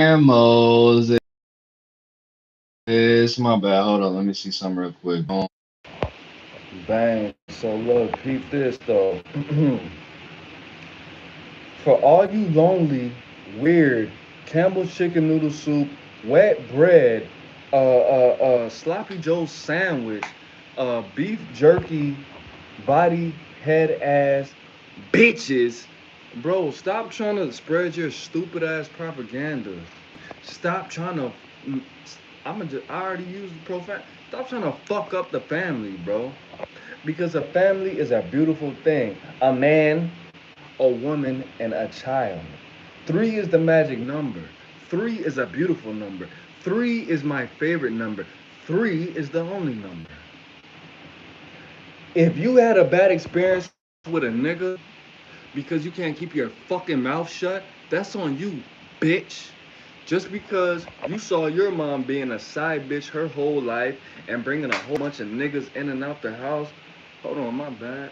Moses. My bad. Hold on. Let me see something real quick. Bang. So look, peep this though. For all you lonely, weird, Campbell's chicken noodle soup, wet bread, sloppy Joe sandwich, beef jerky, body, head, ass, bitches. Bro, stop trying to spread your stupid ass propaganda. Stop trying to. mm, I already used the profile. Stop trying to fuck up the family, bro. Because a family is a beautiful thing. A man, a woman, and a child. Three is the magic number. Three is a beautiful number. Three is my favorite number. Three is the only number. If you had a bad experience with a nigga because you can't keep your fucking mouth shut, that's on you, bitch. Just because you saw your mom being a side bitch her whole life and bringing a whole bunch of niggas in and out the house, hold on, my bad.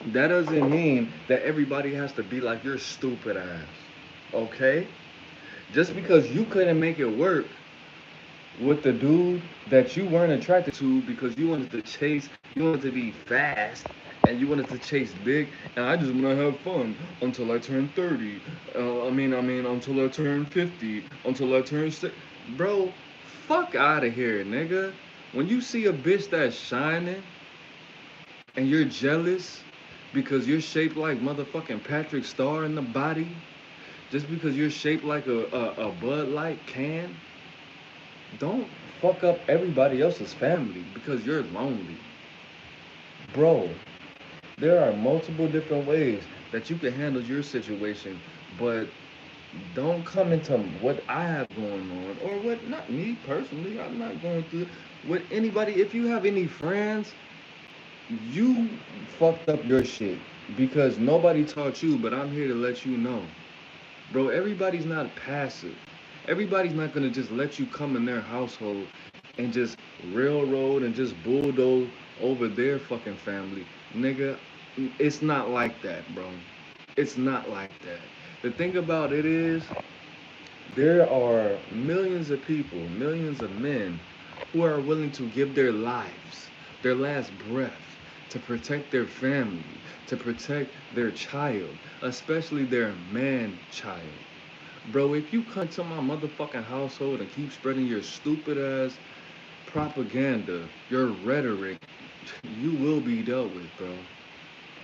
That doesn't mean that everybody has to be like your stupid ass. Okay? Just because you couldn't make it work with the dude that you weren't attracted to because you wanted to chase, you wanted to be fast, and you wanted to chase big, and I just want to have fun until I turn 30. Until I turn 50, until I turn 6. Bro, fuck out of here, nigga. When you see a bitch that's shining and you're jealous because you're shaped like motherfucking Patrick Star in the body, just because you're shaped like a Bud Light can, don't fuck up everybody else's family because you're lonely. Bro, there are multiple different ways that you can handle your situation, but don't come into what I have going on or what, not me personally, I'm not going through with anybody. If you have any friends, you fucked up your shit because nobody taught you, but I'm here to let you know. Bro, everybody's not passive. Everybody's not gonna just let you come in their household and just railroad and just bulldoze over their fucking family. Nigga, it's not like that, bro. It's not like that. The thing about it is, there are millions of people, millions of men who are willing to give their lives, their last breath, to protect their family, to protect their child, especially their man child. Bro, if you come to my motherfucking household and keep spreading your stupid ass propaganda, your rhetoric, you will be dealt with, bro.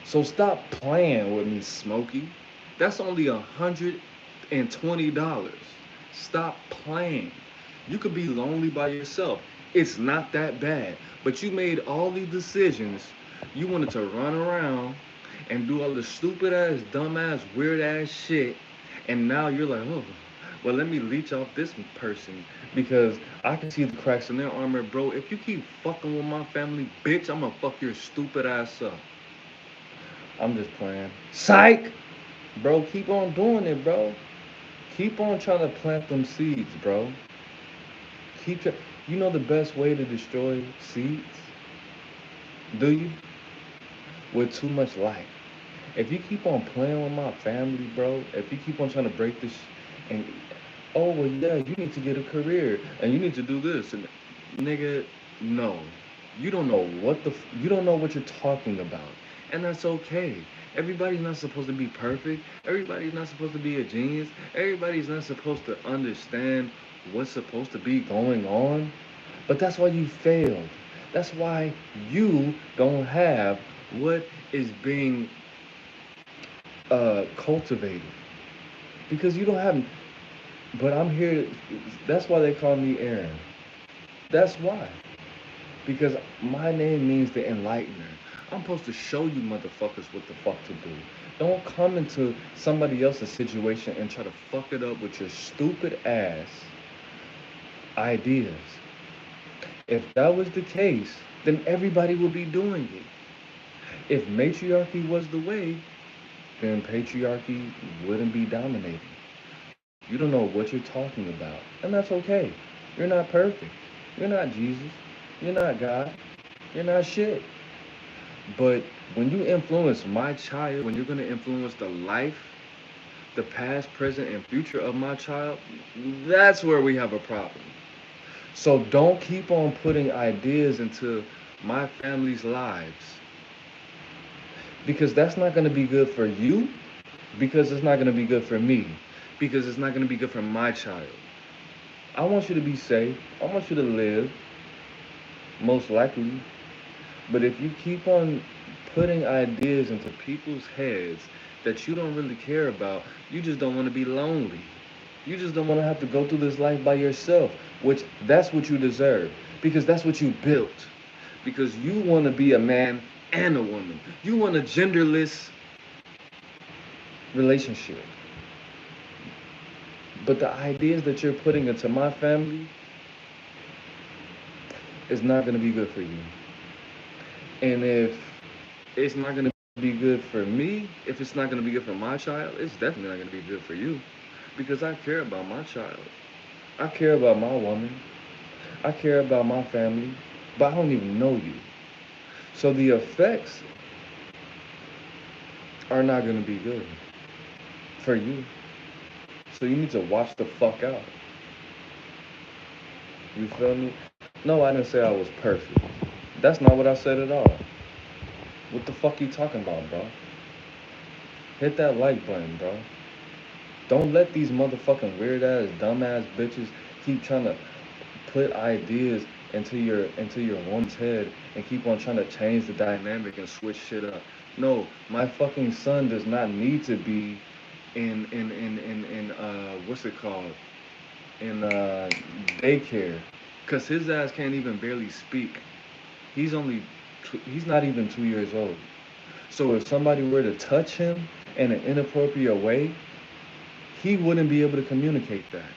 So stop playing with me, Smokey. That's only $120. Stop playing. You could be lonely by yourself. It's not that bad. But you made all these decisions. You wanted to run around and do all the stupid ass, dumb ass, weird ass shit. And now you're like, oh, well, let me leech off this person because I can see the cracks in their armor, bro. If you keep fucking with my family, bitch, I'm gonna fuck your stupid ass up. I'm just playing. Psych! Bro, keep on doing it, bro. Keep on trying to plant them seeds, bro. You know the best way to destroy seeds? Do you? With too much light. If you keep on playing with my family, bro, if you keep on trying to break this and oh well yeah, you need to get a career and you need to do this and nigga, no. You don't know what you're talking about. And that's okay. Everybody's not supposed to be perfect. Everybody's not supposed to be a genius. Everybody's not supposed to understand what's supposed to be going on. But that's why you failed. That's why you don't have what is being cultivated. Because you don't have. But I'm here. That's why they call me Aaron. That's why. Because my name means the enlightener. I'm supposed to show you motherfuckers what the fuck to do. Don't come into somebody else's situation and try to fuck it up with your stupid ass ideas. If that was the case, then everybody would be doing it. If matriarchy was the way, then patriarchy wouldn't be dominating. You don't know what you're talking about. And that's okay. You're not perfect. You're not Jesus. You're not God. You're not shit. But when you influence my child, when you're going to influence the life the past, present, and future of my child, that's where we have a problem. So don't keep on putting ideas into my family's lives because that's not going to be good for you, because it's not going to be good for me, because it's not going to be good for my child. I want you to be safe. I want you to live, most likely. But if you keep on putting ideas into people's heads that you don't really care about, you just don't want to be lonely. You just don't want to have to go through this life by yourself, which that's what you deserve because that's what you built. Because you want to be a man and a woman. You want a genderless relationship. But the ideas that you're putting into my family is not going to be good for you. And if it's not going to be good for me, if it's not going to be good for my child, it's definitely not going to be good for you. Because I care about my child. I care about my woman. I care about my family. But I don't even know you. So the effects are not going to be good for you. So you need to watch the fuck out. You feel me? No, I didn't say I was perfect. That's not what I said at all. What the fuck you talking about, bro? Hit that like button, bro. Don't let these motherfucking weird ass, dumb ass bitches keep trying to put ideas into your woman's head and keep on trying to change the dynamic and switch shit up. No, my fucking son does not need to be in what's it called? In daycare. Cause his ass can't even barely speak. He's only he's not even 2 years old. So if somebody were to touch him in an inappropriate way, he wouldn't be able to communicate that.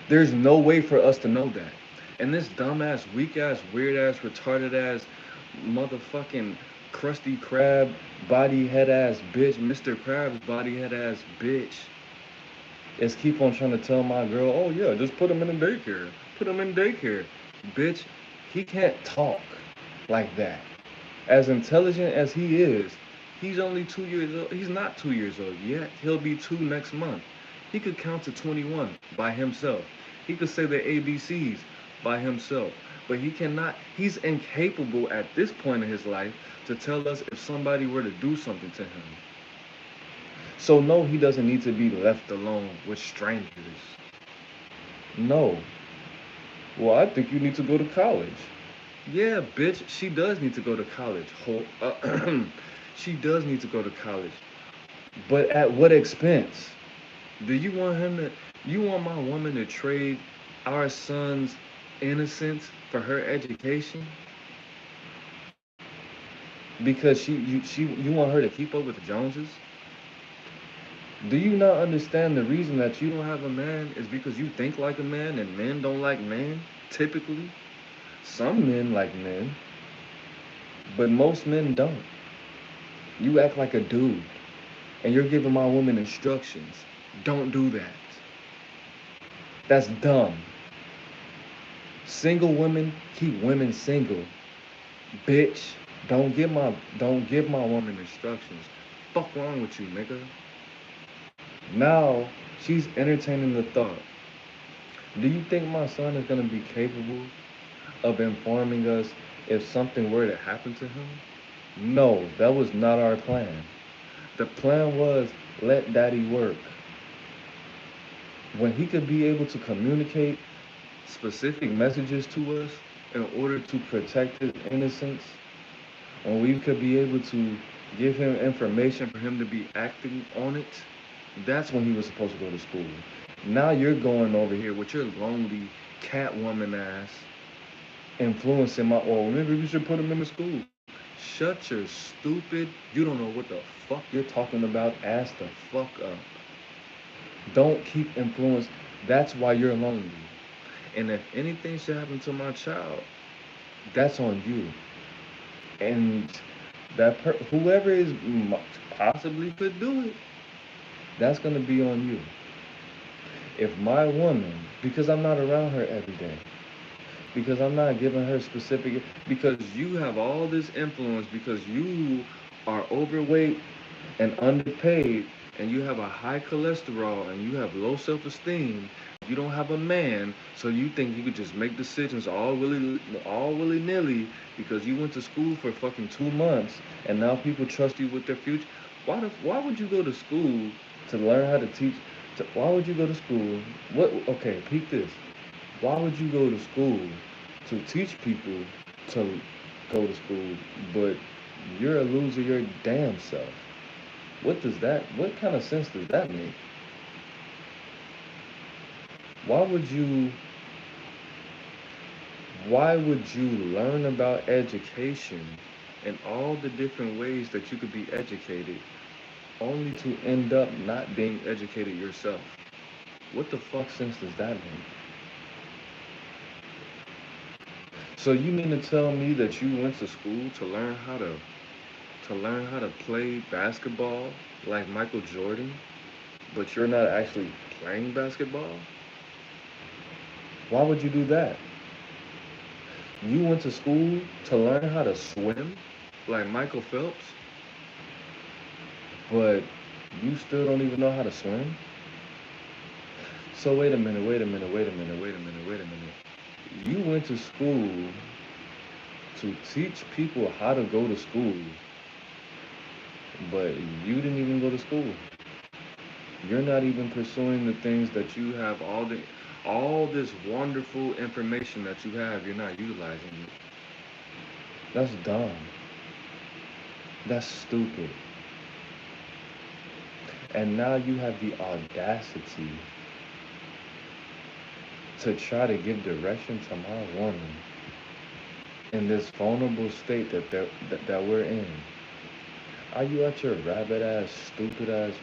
There's no way for us to know that. And this dumbass, weak ass, weird ass, retarded ass, motherfucking crusty crab, body head ass bitch, Mr. Krabs body head ass bitch, is keep on trying to tell my girl, oh yeah, just put him in a daycare. Put him in daycare. Bitch, he can't talk like that. As intelligent as he is, he's only 2 years old. He's not 2 years old yet. He'll be two next month. He could count to 21 by himself. He could say the ABCs by himself. But he cannot, he's incapable at this point in his life to tell us if somebody were to do something to him. So no, he doesn't need to be left alone with strangers. No. Well, I think you need to go to college. Yeah, bitch, she does need to go to college. She does need to go to college. But at what expense? Do you want him to, you want my woman to trade our son's innocence for her education? Because you want her to keep up with the Joneses? Do you not understand the reason that you don't have a man is because you think like a man and men don't like men, typically? Some men like men, but most men don't. You act like a dude, and you're giving my woman instructions. Don't do that. That's dumb. Single women keep women single. Bitch, don't give my woman instructions. Fuck wrong with you, nigga? Now she's entertaining the thought. Do you think my son is gonna be capable of informing us if something were to happen to him? No, that was not our plan. The plan was let daddy work. When he could be able to communicate specific messages to us in order to protect his innocence, when we could be able to give him information for him to be acting on it, that's when he was supposed to go to school. Now you're going over here with your lonely catwoman ass influencing my, oh, maybe we should put him in the school. Shut your stupid, you don't know what the fuck you're talking about, ass the fuck up. Don't keep influence. That's why you're lonely. And if anything should happen to my child, that's on you. And whoever is possibly could do it, that's gonna be on you. If my woman, because I'm not around her every day, because I'm not giving her specific, because you have all this influence, because you are overweight and underpaid, and you have a high cholesterol and you have low self-esteem, you don't have a man, so you think you could just make decisions all willy-nilly because you went to school for fucking 2 months and now people trust you with their future. Why would you go to school to learn how to teach? Why would you go to school? What? Okay, peep this. Why would you go to school to teach people to go to school, but you're a loser your damn self? What kind of sense does that make? Why would you, why would you learn about education and all the different ways that you could be educated only to end up not being educated yourself? What the fuck sense does that make? So you mean to tell me that you went to school to learn how to play basketball like Michael Jordan, but you're not actually playing basketball? Why would you do that? You went to school to learn how to swim like Michael Phelps, but you still don't even know how to swim? So wait a minute, wait a minute, wait a minute, wait a minute, wait a minute. You went to school to teach people how to go to school, but you didn't even go to school. You're not even pursuing the things that you have all this wonderful information that you have, you're not utilizing it. That's dumb. That's stupid. And now you have the audacity to try to give direction to my woman in this vulnerable state that we're in. Are you at your rabbit ass, stupid ass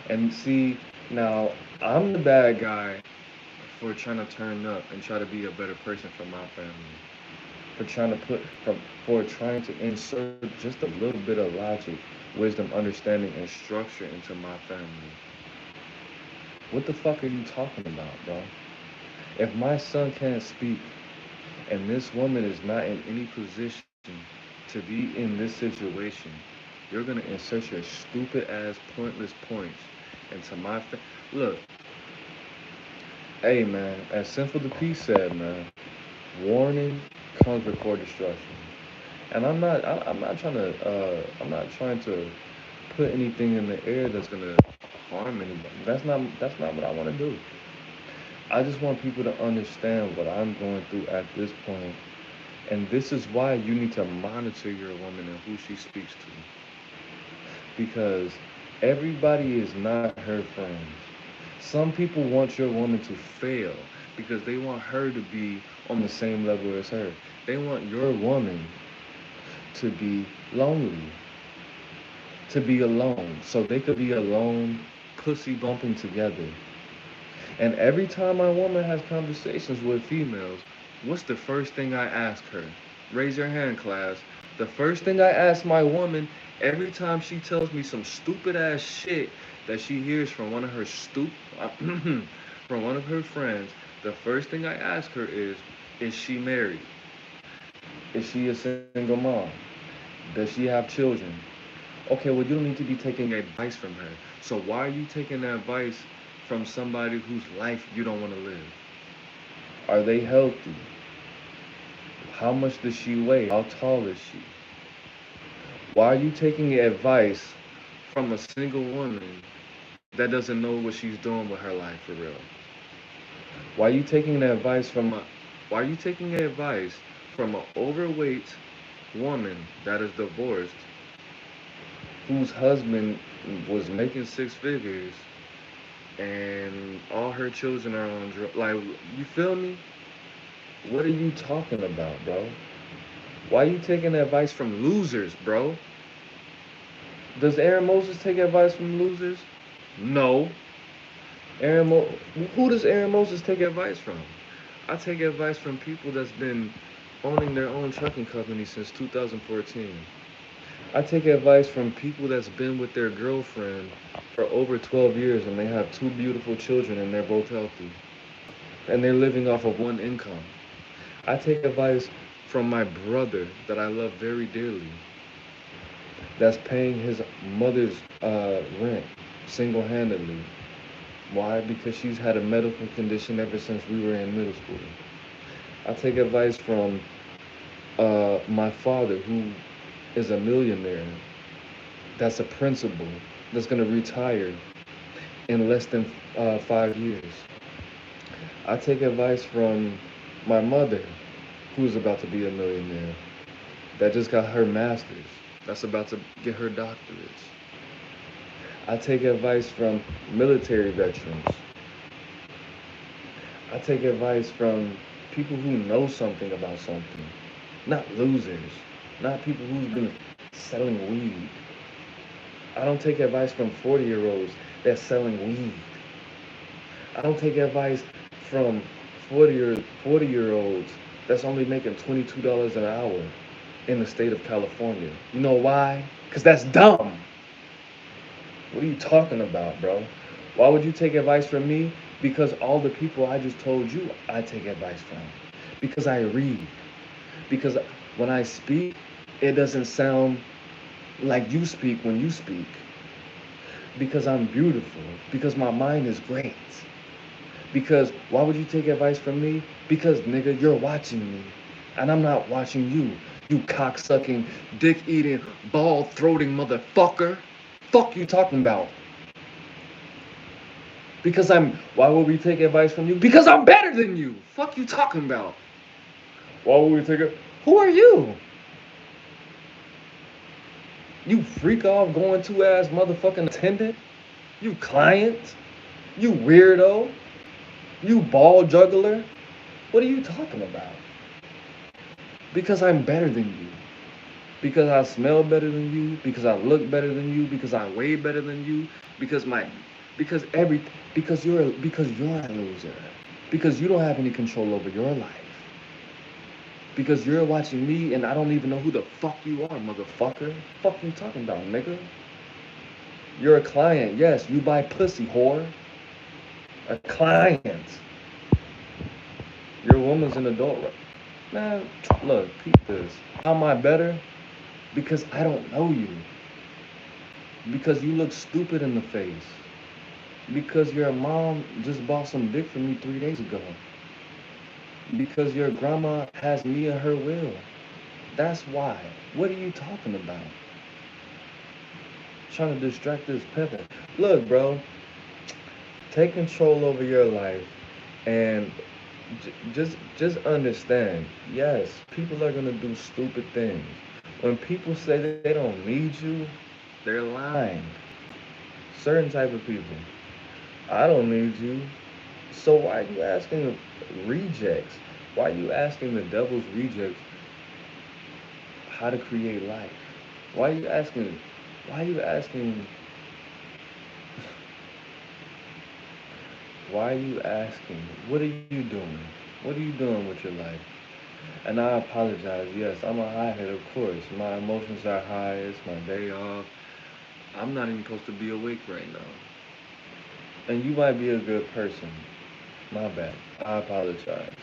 And see, now I'm the bad guy for trying to turn up and try to be a better person for my family. For trying to for trying to insert just a little bit of logic, wisdom, understanding, and structure into my family. What the fuck are you talking about, bro? If my son can't speak and this woman is not in any position to be in this situation, you're gonna insert your stupid ass pointless points into look, hey man, as Simple the P said, man, warning comes before destruction. And I'm not trying to put anything in the air that's gonna harm anybody. That's not what I want to do. I just want people to understand what I'm going through at this point, and this is why you need to monitor your woman and who she speaks to, because everybody is not her friend. Some people want your woman to fail because they want her to be on the same level as her. They want your woman to be lonely, to be alone, so they could be alone, pussy bumping together. And every time my woman has conversations with females, what's the first thing I ask her? Raise your hand, class. The first thing I ask my woman every time she tells me some stupid ass shit that she hears from one of her from one of her friends, the first thing I ask her is she married? Is she a single mom? Does she have children? Okay, well, you don't need to be taking advice from her. So why are you taking advice from somebody whose life you don't want to live? Are they healthy? How much does she weigh? How tall is she? Why are you taking advice from a single woman that doesn't know what she's doing with her life for real? Why are you taking the advice from a why are you taking advice from an overweight woman that is divorced, whose husband was making six figures and all her children are on drugs? Like, you feel me? What are you talking about, bro? Why are you taking advice from losers, bro? Does Aaron Moses take advice from losers? No. Who does Aaron Moses take advice from? I take advice from people that's been owning their own trucking company since 2014. I take advice from people that's been with their girlfriend for over 12 years and they have two beautiful children and they're both healthy. And they're living off of one income. I take advice from my brother that I love very dearly, that's paying his mother's rent. single-handedly. Why? Because she's had a medical condition ever since we were in middle school. I take advice from my father, who is a millionaire, that's a principal, that's gonna retire in less than 5 years. I take advice from my mother, who's about to be a millionaire, that just got her master's, that's about to get her doctorates. I take advice from military veterans. I take advice from people who know something about something, not losers, not people who've been selling weed. I don't take advice from 40-year-olds that's selling weed. I don't take advice from 40-year olds that's only making $22 an hour in the state of California. You know why? Because that's dumb. What are you talking about, bro? Why would you take advice from me? Because all the people I just told you, I take advice from. Because I read. Because when I speak, it doesn't sound like you speak when you speak. Because I'm beautiful. Because my mind is great. Because why would you take advice from me? Because, nigga, you're watching me. And I'm not watching you. You cocksucking, dick-eating, ball-throating motherfucker. Fuck you talking about? Because why would we take advice from you? Because I'm better than you. Fuck you talking about? Why would we take it? Who are you? You freak off going to ass motherfucking attendant? You client? You weirdo? You ball juggler? What are you talking about? Because I'm better than you. Because I smell better than you. Because I look better than you. Because I weigh better than you. Because my, because every, because you're a loser. Because you don't have any control over your life. Because you're watching me and I don't even know who the fuck you are, motherfucker. Fuck you talking about, nigga? You're a client. Yes, you buy pussy, whore. A client. Your woman's an adult, right? Man, look, peep this. How am I better? Because I don't know you. Because you look stupid in the face. Because your mom just bought some dick for me 3 days ago. Because your grandma has me in her will. That's why. What are you talking about? Trying to distract this pepper. Look, bro. Take control over your life and just understand. Yes, people are gonna do stupid things. When people say they don't need you, they're lying. Certain type of people. I don't need you. So why are you asking rejects? Why are you asking the devil's rejects how to create life? Why are you asking? Why are you asking? Why are you asking? What are you doing? What are you doing with your life? And I apologize. Yes, I'm a high of course. My emotions are high. It's my day off. I'm not even supposed to be awake right now. And you might be a good person. My bad. I apologize.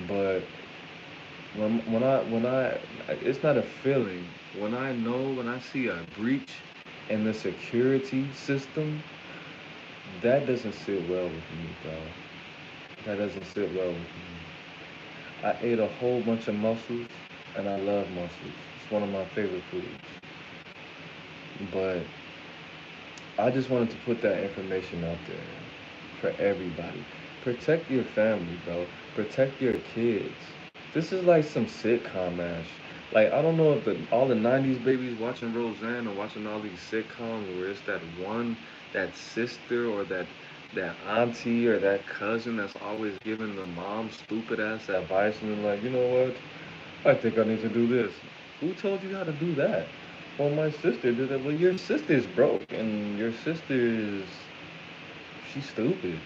But when I it's not a feeling. When I see a breach in the security system, that doesn't sit well with me, bro. That doesn't sit well with me. I ate a whole bunch of mussels, and I love mussels. It's one of my favorite foods. But I just wanted to put that information out there for everybody. Protect your family, bro. Protect your kids. This is like some sitcom ass. Like I don't know if all the '90s babies watching Roseanne or watching all these sitcoms where it's that one, that sister or that auntie or that cousin that's always giving the mom stupid ass advice and they're like, you know what? I think I need to do this. Who told you how to do that? Well, my sister did it. Well, your sister's broke and your sister's she's stupid.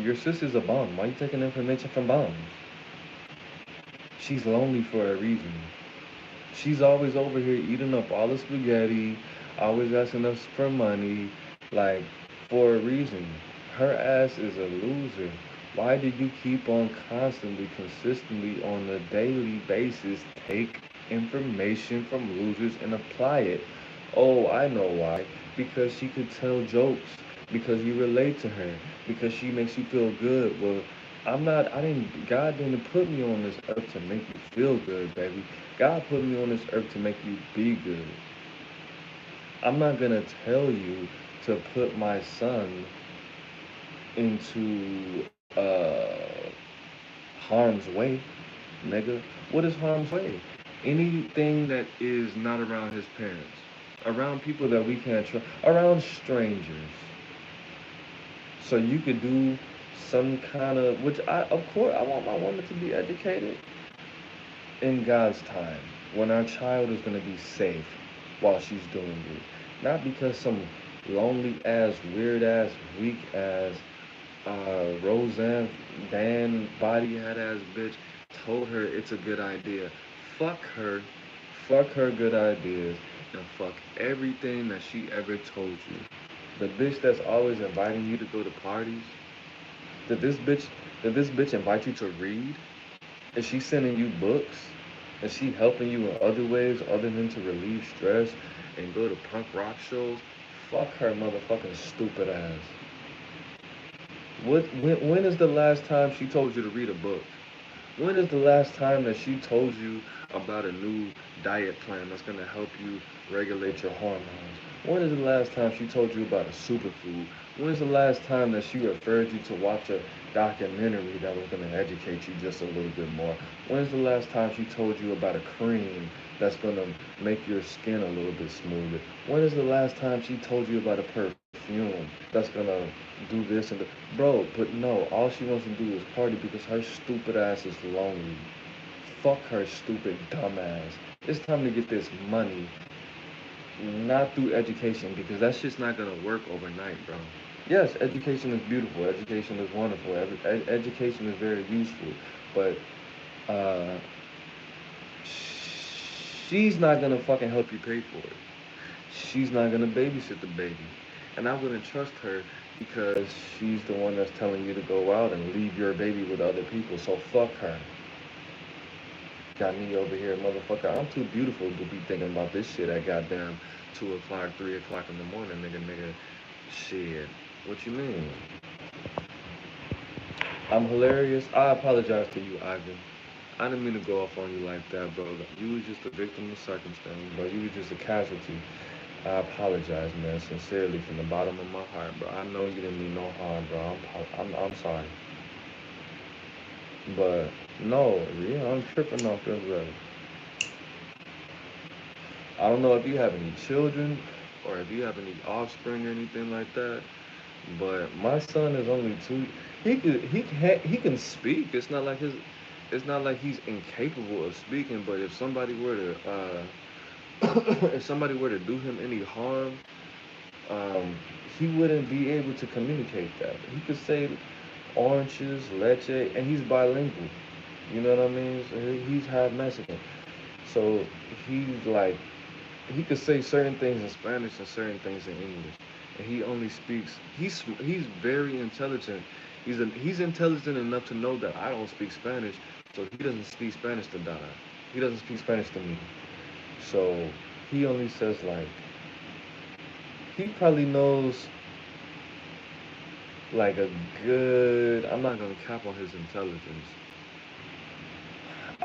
Your sister's a bum. Why you taking information from bums? She's lonely for a reason. She's always over here eating up all the spaghetti, always asking us for money, like for a reason. Her ass is a loser. Why do you keep on constantly, consistently, on a daily basis, take information from losers and apply it? Oh, I know why. because she could tell jokes, because you relate to her, because she makes you feel good. Well, God didn't put me on this earth to make you feel good, baby. God put me on this earth to make you be good. I'm not gonna tell you to put my son into harm's way, nigga. What is harm's way? Anything that is not around his parents, around people that we can't trust, around strangers. So you could do some kind of, which of course, I want my woman to be educated in God's time, when our child is going to be safe while she's doing it. Not because some lonely ass, weird ass, weak ass, Roseanne Van body head ass bitch told her it's a good idea. Fuck her. Fuck her good ideas. And fuck everything that she ever told you. The bitch that's always inviting you to go to parties. Did this bitch invite you to read? Is she sending you books? Is she helping you in other ways other than to relieve stress and go to punk rock shows? Fuck her motherfucking stupid ass. When is the last time she told you to read a book? When is the last time that she told you about a new diet plan that's going to help you regulate your hormones? When is the last time she told you about a superfood? When is the last time that she referred you to watch a documentary that was going to educate you just a little bit more? When is the last time she told you about a cream that's going to make your skin a little bit smoother? When is the last time she told you about a perfume that's going to do this and that? Bro, but no, all she wants to do is party because her stupid ass is lonely. Fuck her stupid dumb ass. It's time to get this money, not through education, because that's just not gonna work overnight, bro. Yes, education is beautiful. Education is wonderful. Education is very useful, but uh, she's not gonna fucking help you pay for it. She's not gonna babysit the baby, and I wouldn't trust her because she's the one that's telling you to go out and leave your baby with other people. So fuck her. Got me over here, motherfucker. I'm too beautiful to be thinking about this shit at goddamn 2 o'clock, 3 o'clock in the morning, nigga. Shit. What you mean? I'm hilarious. I apologize to you, Ivan. I didn't mean to go off on you like that, bro. You was just a victim of circumstance, bro. You was just a casualty. I apologize, man, sincerely from the bottom of my heart, bro. I know you didn't mean no harm, bro. I'm sorry. But no, yeah, I'm tripping off this, bro. I don't know if you have any children or if you have any offspring or anything like that, but my son is only 2. He can speak. It's not like he's incapable of speaking. But if somebody were to if somebody were to do him any harm, um, he wouldn't be able to communicate that. He could say oranges, leche, and he's bilingual. You know what I mean? So he's half Mexican. So he's like, he could say certain things in Spanish and certain things in English, and he only speaks. He's very intelligent. He's intelligent enough to know that I don't speak Spanish, so he doesn't speak Spanish to Donna. He doesn't speak Spanish to me. So he only says like, he probably knows like a good. I'm not gonna cap on his intelligence.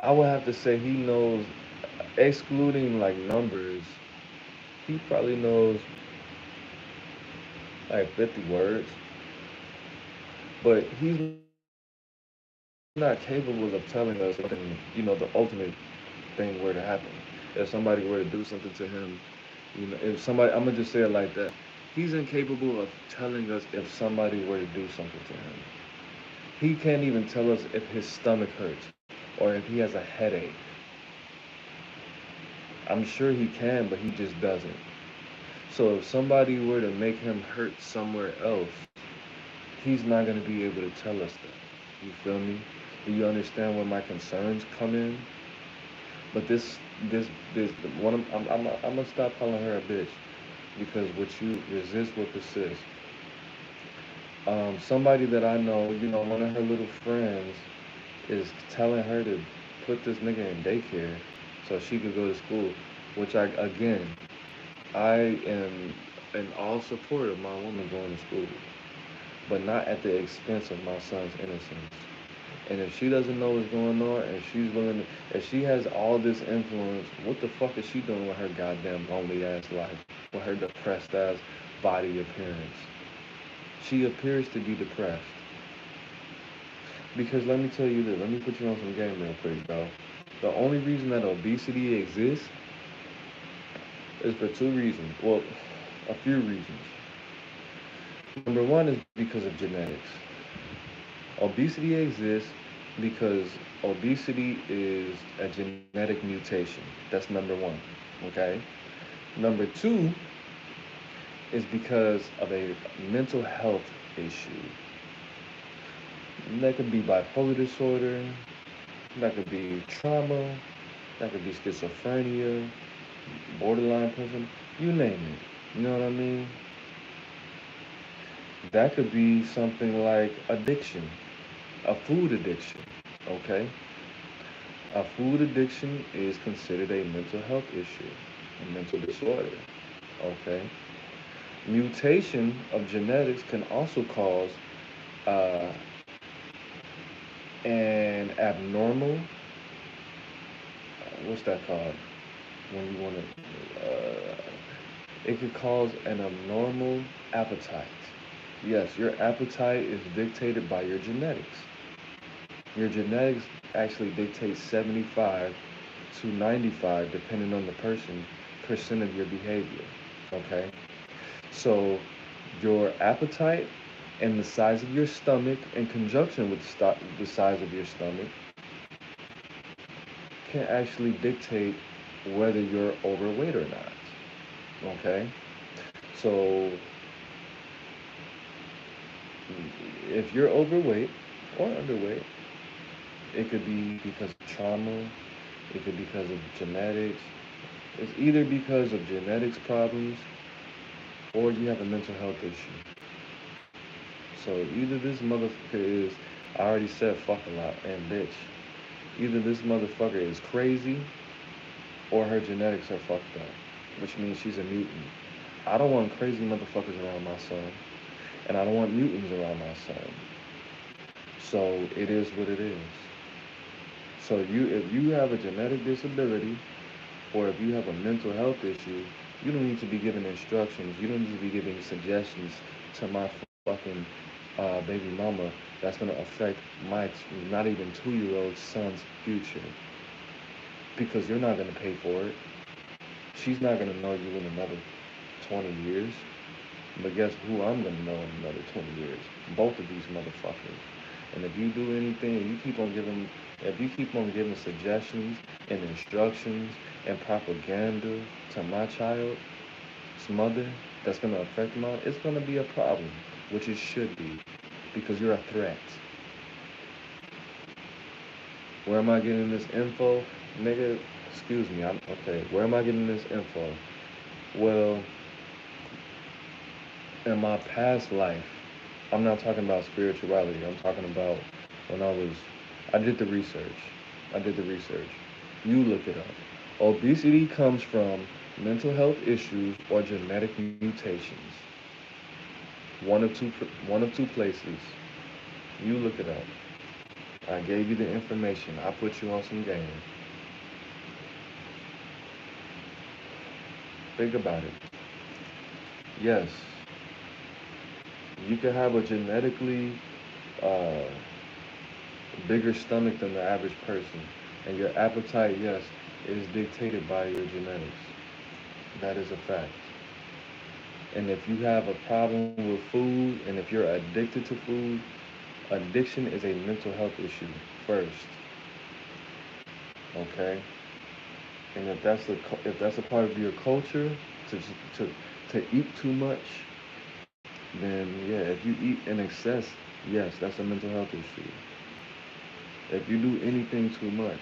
I would have to say he knows, excluding like numbers, he probably knows like 50 words, but he's not capable of telling us something, the ultimate thing were to happen. If somebody were to do something to him, if somebody, I'm gonna just say it like that. He's incapable of telling us if somebody were to do something to him. He can't even tell us if his stomach hurts or if he has a headache. I'm sure he can, but he just doesn't. So if somebody were to make him hurt somewhere else, he's not going to be able to tell us that. You feel me? Do you understand where my concerns come in? But this one. I'm gonna stop calling her a bitch because what you resist will persist. Somebody that I know, one of her little friends is telling her to put this nigga in daycare so she could go to school, which I am in all support of my woman going to school, but not at the expense of my son's innocence. And if she doesn't know what's going on, and she's willing to, if she has all this influence, what the fuck is she doing with her goddamn lonely ass life, with her depressed ass body appearance? She appears to be depressed. Because let me tell you this, let me put you on some game real quick, bro. The only reason that obesity exists is for two reasons. Well, a few reasons. Number one is because of genetics. Obesity exists because obesity is a genetic mutation. That's number one. Okay? Number two is because of a mental health issue. That could be bipolar disorder, that could be trauma, that could be schizophrenia, borderline person, you name it. You know what I mean? That could be something like addiction, a food addiction, okay? A food addiction is considered a mental health issue, a mental disorder, okay? Mutation of genetics can also cause uh, an abnormal, what's that called? When you want to, it could cause an abnormal appetite. Yes, your appetite is dictated by your genetics. Your genetics actually dictate 75 to 95, depending on the person, percent of your behavior. Okay? So your appetite and the size of your stomach, in conjunction with the size of your stomach, can actually dictate whether you're overweight or not. Okay? So if you're overweight or underweight, it could be because of trauma, it could be because of genetics. It's either because of genetics problems or you have a mental health issue. So either this motherfucker is, I already said fuck a lot, and bitch. Either this motherfucker is crazy or her genetics are fucked up, which means she's a mutant. I don't want crazy motherfuckers around my son, and I don't want mutants around my son. So it is what it is. So if you have a genetic disability, or if you have a mental health issue, you don't need to be giving instructions. You don't need to be giving suggestions to my fucking baby mama that's gonna affect my not even 2-year-old son's future. Because you're not gonna pay for it. She's not gonna know you in another 20 years. But guess who I'm gonna know in another 20 years? Both of these motherfuckers. And if you do anything, and you keep on giving, if you keep on giving suggestions and instructions and propaganda to my child's mother, that's gonna affect mine, it's gonna be a problem, which it should be, because you're a threat. Where am I getting this info? Nigga, excuse me, okay, where am I getting this info? Well, in my past life, I'm not talking about spirituality. I'm talking about when I did the research. I did the research. You look it up. Obesity comes from mental health issues or genetic mutations. One of two places. You look it up. I gave you the information. I put you on some game. Think about it. Yes, you could have a genetically uh, bigger stomach than the average person, and your appetite, yes, is dictated by your genetics. That is a fact. And if you have a problem with food, and if you're addicted to food, addiction is a mental health issue first. Okay. And if that's a part of your culture to to to eat too much, then yeah, if you eat in excess, yes, that's a mental health issue. If you do anything too much,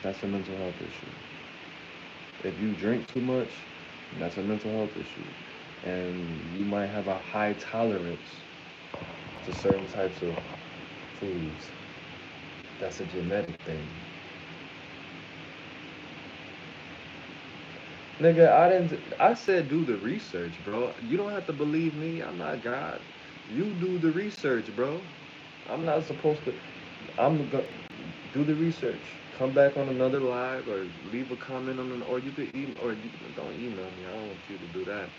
that's a mental health issue. If you drink too much, that's a mental health issue. And you might have a high tolerance to certain types of foods. That's a genetic thing. Nigga, I said do the research, bro. You don't have to believe me. I'm not God. You do the research, bro. I'm not supposed to. I'm go, do the research. Come back on another live or leave a comment on an, or you could email, or you, don't email me. I don't want you to do that.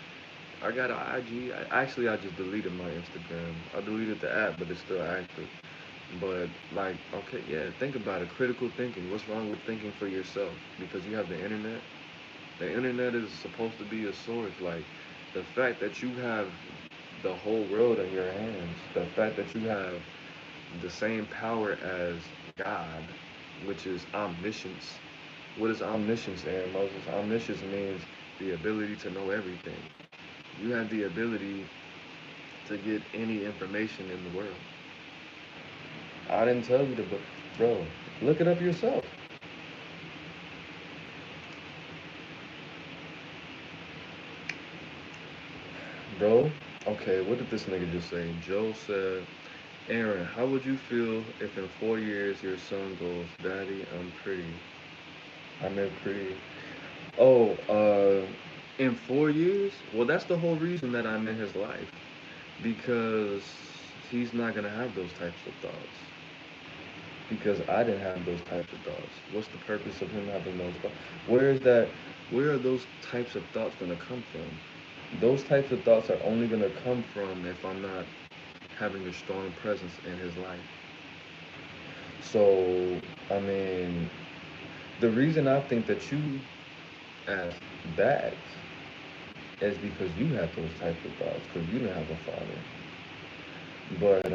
I got an IG. Actually, I just deleted my Instagram. I deleted the app, but it's still active. But like, okay, yeah, think about it. Critical thinking. What's wrong with thinking for yourself? Because you have the internet. The internet is supposed to be a source. Like, the fact that you have the whole world in your hands, the fact that you have the same power as God, which is omniscience. What is omniscience, Aaron Moses? Omniscience means the ability to know everything. You have the ability to get any information in the world. I didn't tell you to, but bro, look it up yourself. Bro, okay, what did this nigga just say? Joe said, Aaron, how would you feel if in 4 years your son goes, Daddy, I'm pretty. I'm in pretty. Oh, in 4 years? Well, that's the whole reason that I'm in his life. Because he's not gonna have those types of thoughts. Because I didn't have those types of thoughts. What's the purpose of him having those thoughts? Where is that? Where are those types of thoughts gonna come from? Those types of thoughts are only gonna come from if I'm not having a strong presence in his life. So, I mean, the reason I think that you asked that is because you had those types of thoughts, because you didn't have a father. But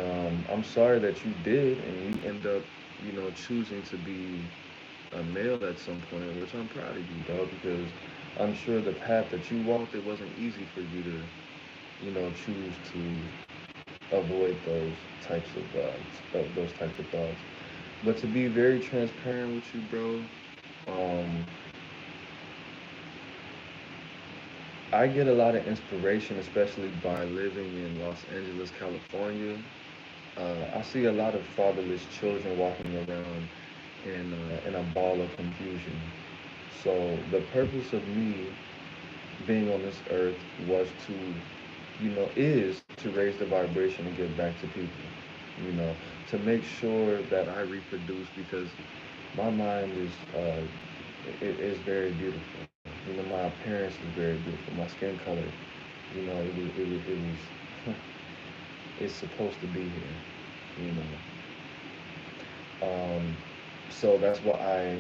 I'm sorry that you did, and you end up, choosing to be a male at some point, which I'm proud of you, dog, because I'm sure the path that you walked, it wasn't easy for you to, choose to avoid those types of those types of thoughts. But to be very transparent with you, bro, um, I get a lot of inspiration, especially by living in Los Angeles, California. I see a lot of fatherless children walking around in a ball of confusion. So the purpose of me being on this earth was to, is to raise the vibration and give back to people. You know, to make sure that I reproduce because my mind is very beautiful. My appearance is very beautiful. My skin color, it was it's supposed to be here. You know, so that's why I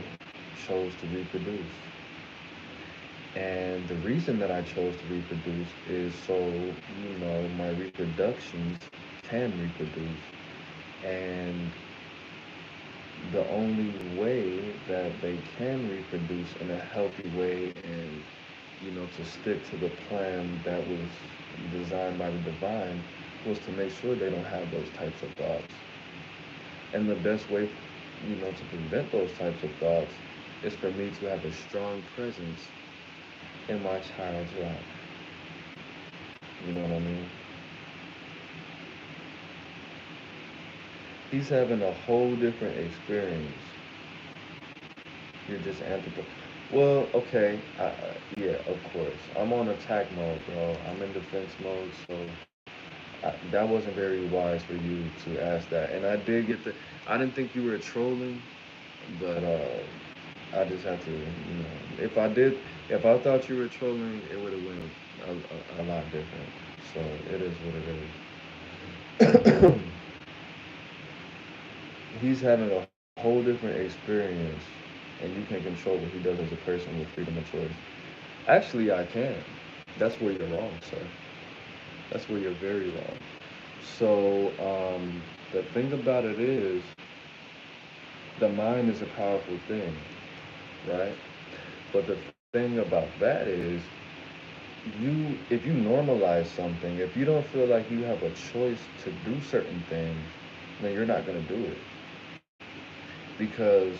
chose to reproduce. And the reason that I chose to reproduce is so, my reproductions can reproduce. And the only way that they can reproduce in a healthy way and, to stick to the plan that was designed by the divine was to make sure they don't have those types of thoughts. And the best way, to prevent those types of thoughts is for me to have a strong presence in my child's life. You know what I mean? He's having a whole different experience. You're just anthropo. Well, okay, yeah, of course. I'm on attack mode, bro. I'm in defense mode, so that wasn't very wise for you to ask that. And I did get the. I didn't think you were trolling, but I just had to, if I did, if I thought you were trolling, it would have went a lot different. So it is what it is. He's having a whole different experience, and you can control what he does as a person with freedom of choice. Actually, I can. That's where you're wrong, sir. That's where you're very wrong. So, the thing about it is, the mind is a powerful thing, right? But the thing about that is, if you normalize something, if you don't feel like you have a choice to do certain things, then you're not going to do it. Because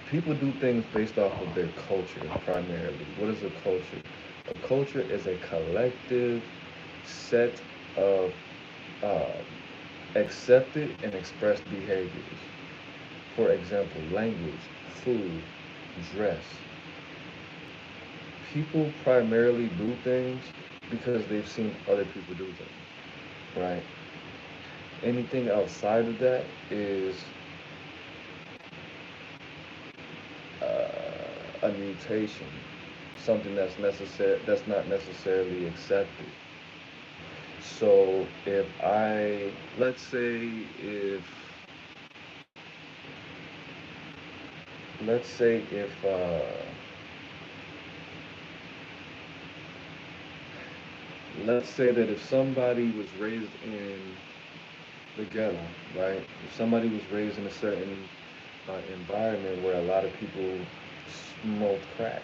people do things based off of their culture primarily. What is a culture? A culture is a collective set of uh, accepted and expressed behaviors. For example, language, food, dress, People primarily do things because they've seen other people do things, right? Anything outside of that is a mutation, something that's not necessarily accepted. So if I, let's say if, let's say if, let's say that if somebody was raised in the ghetto, right? If somebody was raised in a certain environment where a lot of people smoked crack,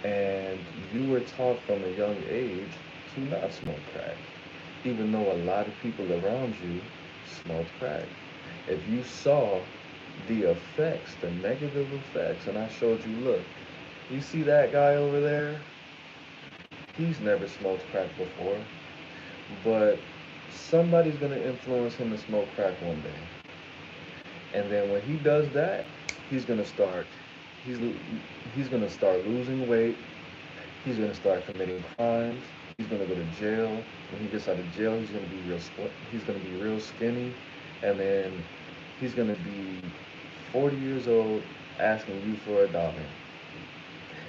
and you were taught from a young age to not smoke crack, even though a lot of people around you smoked crack. If you saw the effects, the negative effects, and I showed you, look, you see that guy over there? He's never smoked crack before, but somebody's gonna influence him to smoke crack one day. And then when he does that, he's gonna start he's he's gonna start losing weight. He's gonna start committing crimes. He's gonna go to jail. When he gets out of jail, he's gonna be real skinny, and then he's gonna be 40 years old asking you for $1.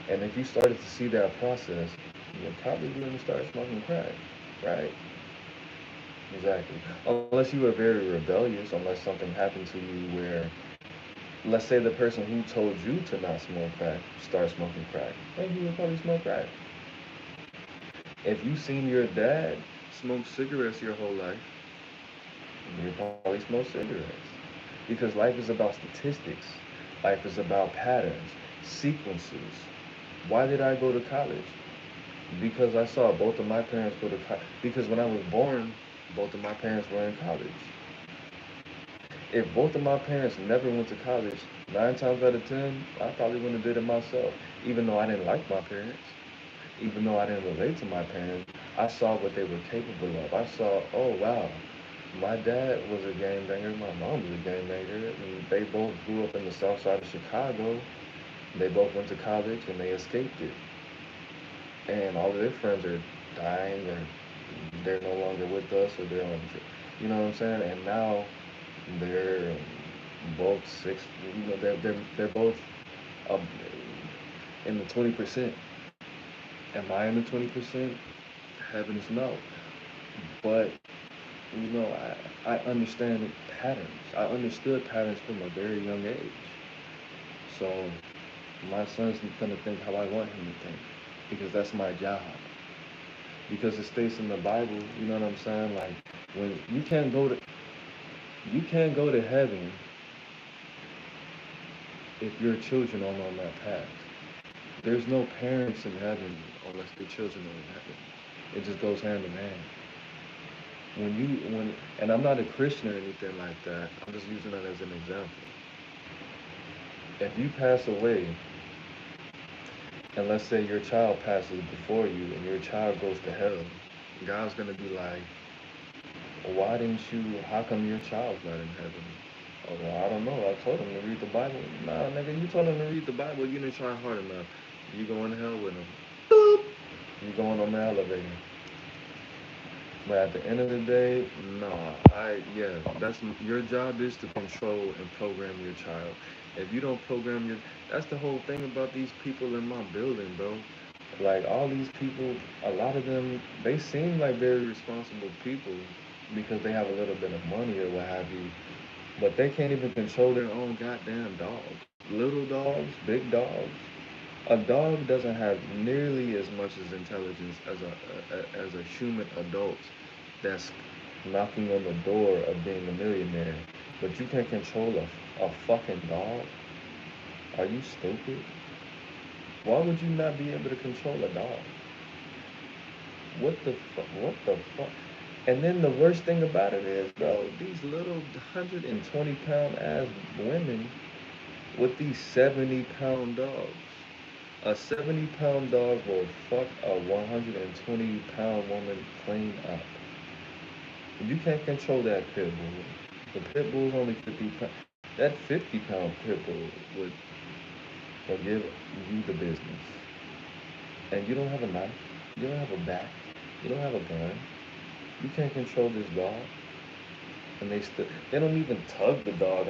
And if you started to see that process, you're probably going to start smoking crack, right? Exactly. Unless you were very rebellious, unless something happened to you where, let's say the person who told you to not smoke crack start smoking crack, then you would probably smoke crack. If you seen your dad smoke cigarettes your whole life, you probably smoke cigarettes. Because life is about statistics. Life is about patterns, sequences. Why did I go to college? Because I saw both of my parents go to college. Because when I was born, both of my parents were in college. If both of my parents never went to college, 9 times out of 10, I probably wouldn't have did it myself. Even though I didn't like my parents, even though I didn't relate to my parents, I saw what they were capable of. I saw, oh wow, my dad was a gangbanger, my mom was a gangbanger, and they both grew up in the south side of Chicago. They both went to college and they escaped it. And all of their friends are dying or they're no longer with us or they're on, you know what I'm saying? And now they're both six, they're both um, in the 20%. Am I in the 20%? Heavens no. But I understand patterns. I understood patterns from a very young age. So my son's gonna think how I want him to think because that's my job. Because it states in the Bible, you know what I'm saying? Like when you can't go to heaven if your children aren't on that path. There's no parents in heaven unless their children are in heaven. It just goes hand in hand. And I'm not a Christian or anything like that. I'm just using that as an example. If you pass away, and let's say your child passes before you and your child goes to hell, God's gonna be like, how come your child's not in heaven? Oh, well, I don't know. I told him to read the Bible. Nah, nigga, you told him to read the Bible. You didn't try hard enough. You going to hell with him. Boop. You going on the elevator. But at the end of the day, no, that's your job is to control and program your child. If you don't that's the whole thing about these people in my building, bro. Like all these people, a lot of them, they seem like very responsible people because they have a little bit of money or what have you, but they can't even control their own goddamn dogs. Little dogs, big dogs. A dog doesn't have nearly as much as intelligence as a human adult that's knocking on the door of being a millionaire. But you can control a fucking dog? Are you stupid? Why would you not be able to control a dog? What the fuck? What the fuck? And then the worst thing about it is, bro, these little 120-pound ass women with these 70-pound dogs. A 70-pound dog will fuck a 120-pound woman clean up. You can't control that pit bull. The pit bull's only 50 pounds. That 50-pound pit bull would give you the business. and you don't have a knife, you don't have a bat, you don't have a gun, you can't control this dog, and they don't even tug the dog.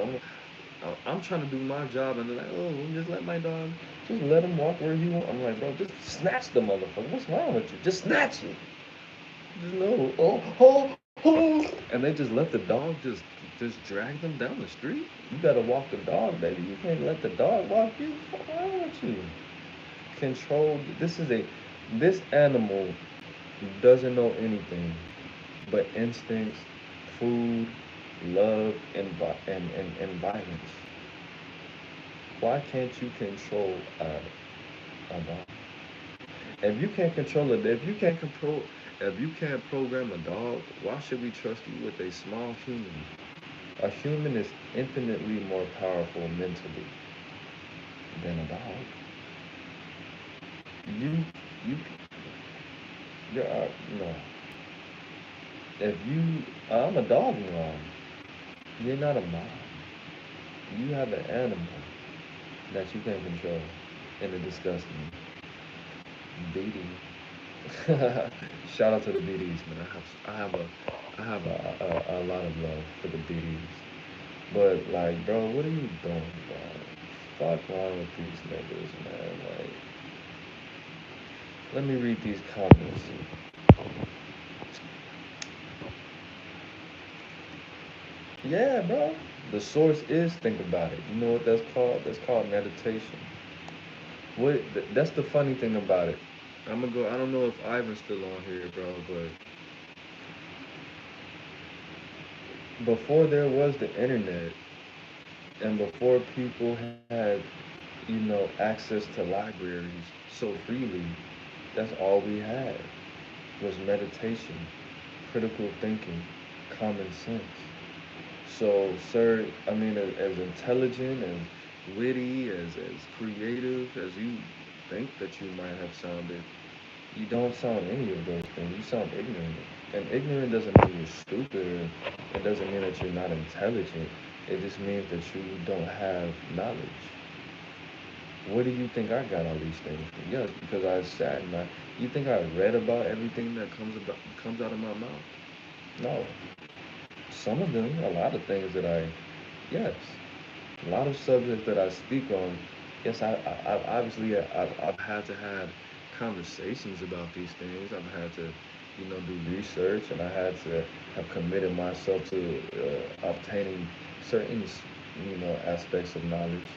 I'm trying to do my job, and they're like, oh, just let my dog, just let him walk where he wants. I'm like, bro, just snatch the motherfucker. What's wrong with you? Just snatch it. Just no, and they just let the dog just drag them down the street. You gotta walk the dog, baby. You can't let the dog walk you. What's wrong with you? Control. This animal doesn't know anything but instincts, food, love, and violence. Why can't you control a dog? If you can't control it, if you can't program a dog, why should we trust you with a small human? A human is infinitely more powerful mentally than a dog. You, you, there are no. If you, I'm a dog mom. You're not a mom. You have an animal that you can't control, and it disgusts me. BD. Shout out to the BDs, man. I have a lot of love for the BDs. But like, bro, what are you doing, bro? Fuck wrong with these niggas, man. Like, let me read these comments. Yeah, bro. The source is think about it. You know what that's called? That's called meditation. That's the funny thing about it. I'm gonna go. I don't know if Ivan's still on here, bro, but before there was the internet and before people had, access to libraries so freely, that's all we had was meditation, critical thinking, common sense. So, sir, I mean, as intelligent, as witty, as creative as you think that you might have sounded, you don't sound any of those things. You sound ignorant. And ignorant doesn't mean you're stupid. It doesn't mean that you're not intelligent. It just means that you don't have knowledge. Where do you think I got all these things from? Yes, because I sat and you think I read about everything that comes out of my mouth? No. Some of them, a lot of things that yes, a lot of subjects that I speak on. Yes, I obviously I've had to have conversations about these things. I've had to, do research, and I had to have committed myself to obtaining certain, aspects of knowledge.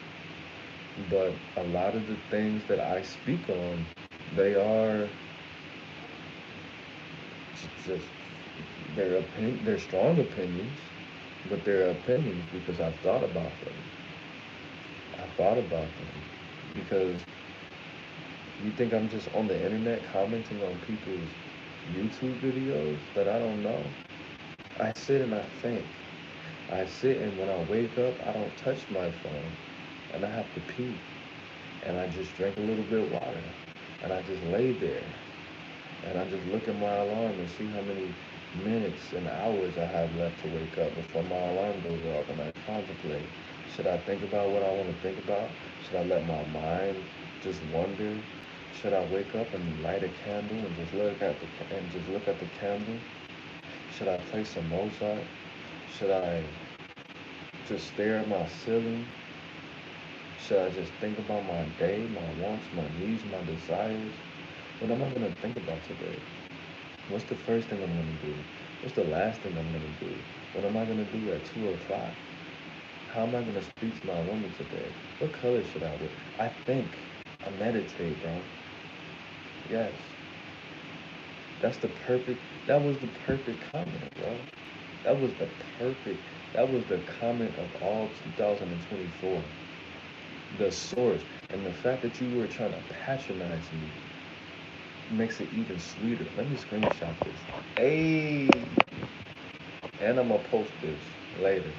But a lot of the things that I speak on, they are just they're strong opinions, but they're opinions because I've thought about them. I thought about them because you think I'm just on the internet commenting on people's YouTube videos that I don't know? I sit and I think. I sit and when I wake up, I don't touch my phone and I have to pee. And I just drink a little bit of water and I just lay there and I just look at my alarm and see how many minutes and hours I have left to wake up before my alarm goes off, and I contemplate. Should I think about what I want to think about? Should I let my mind just wander? Should I wake up and light a candle and just look at the candle? Should I play some Mozart? Should I just stare at my ceiling? Should I just think about my day, my wants, my needs, my desires? What am I gonna think about today? What's the first thing I'm gonna do? What's the last thing I'm gonna do? What am I gonna do at 2 o'clock? How am I gonna speak to my woman today? What color should I wear? I think. I meditate, bro. Yes. That's the perfect that was the perfect comment, bro. That was the perfect that was the comment of all 2024. The source. And the fact that you were trying to patronize me makes it even sweeter. Let me screenshot this. Hey, and I'm gonna post this later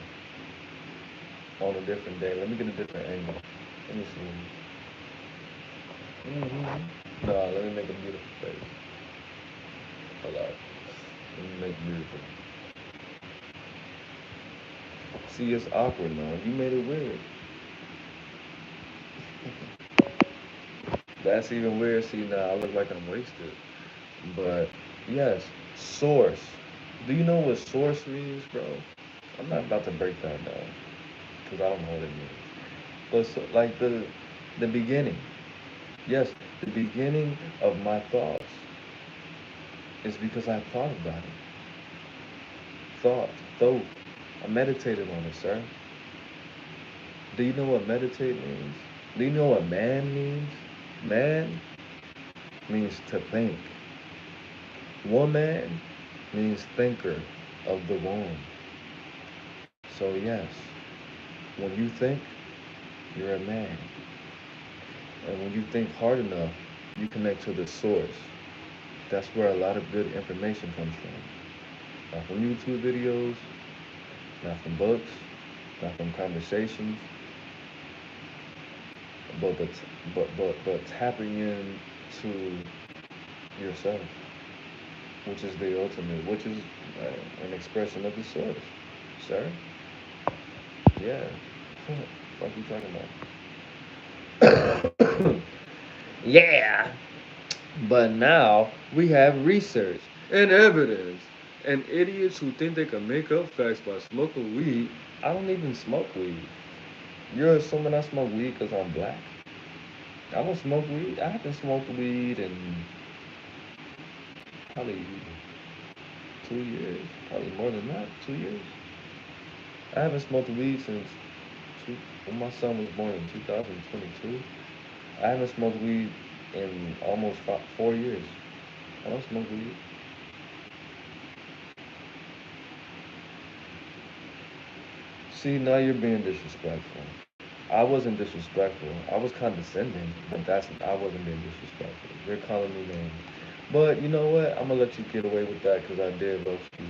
on a different day. Let me get a different angle. Let me see. No, let me make a beautiful face. Hold on. Let me make beautiful. See, it's awkward now. You made it weird. That's even weird. See, now I look like I'm wasted. But yes, source. Do you know what source means, bro? I'm not about to break that down because I don't know what it means. But so, like the beginning. Yes, the beginning of my thoughts is because I thought about it. Thought, thought. I meditated on it, sir. Do you know what meditate means? Do you know what man means? Man means to think. Woman means thinker of the womb. So yes, when you think, you're a man. And when you think hard enough, you connect to the source. That's where a lot of good information comes from. Not from YouTube videos, not from books, not from conversations, but but tapping in to yourself, which is the ultimate, which is an expression of the source, sir. Yeah, what you talking about? Yeah, but now we have research. And evidence. And idiots who think they can make up facts by smoking weed. I don't even smoke weed. You're assuming I smoke weed because I'm black. I don't smoke weed. I haven't smoked weed in probably 2 years, probably more than that, 2 years. I haven't smoked weed since when my son was born in 2022. I haven't smoked weed in almost 4 years. I don't smoke weed. See, now you're being disrespectful. I wasn't disrespectful. I was condescending, but I wasn't being disrespectful. You're calling me names. But you know what? I'm gonna let you get away with that because I did roast you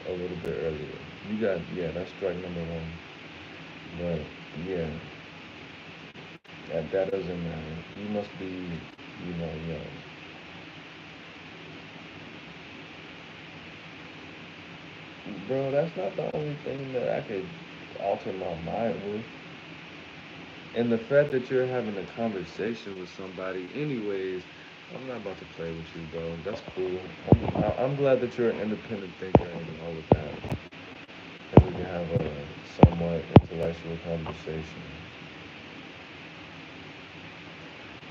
a little bit earlier. You got, yeah, that's strike number one. But yeah, that doesn't matter. You must be, young. Bro, that's not the only thing that I could alter my mind with. And the fact that you're having a conversation with somebody, anyways, I'm not about to play with you, bro. That's cool. I'm glad that you're an independent thinker and all of that. And we can have a somewhat intellectual conversation.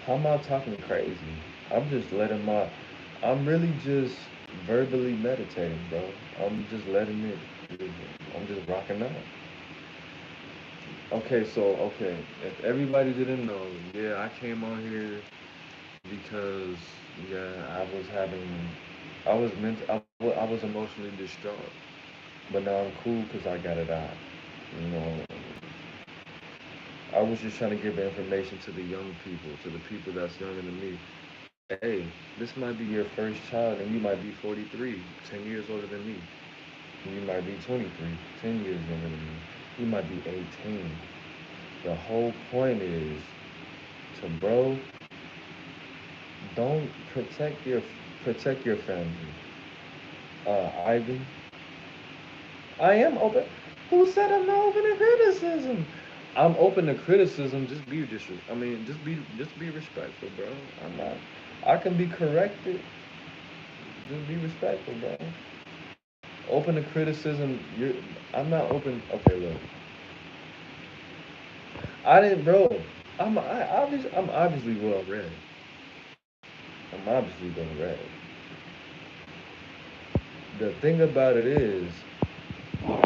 How am I talking crazy? I'm just letting my, I'm really just verbally meditating, bro. I'm just letting it, I'm just rocking out. Okay, so, okay, if everybody didn't know, yeah, I came on here because, yeah, I was I was emotionally distraught. But now I'm cool because I got it out. You know, I was just trying to give information to the young people, to the people that's younger than me. Hey, this might be your first child and you might be 43, 10 years older than me. You might be 23, 10 years younger than me. You might be 18. The whole point is to, bro, don't protect your family. Ivan, I am open. Who said I'm not open to criticism? I'm open to criticism. Just be respectful, bro. I'm not. I can be corrected. Just be respectful, bro. Open to criticism. I'm not open. Okay, look. I didn't, bro. I'm obviously well read. I'm obviously well read. The thing about it is,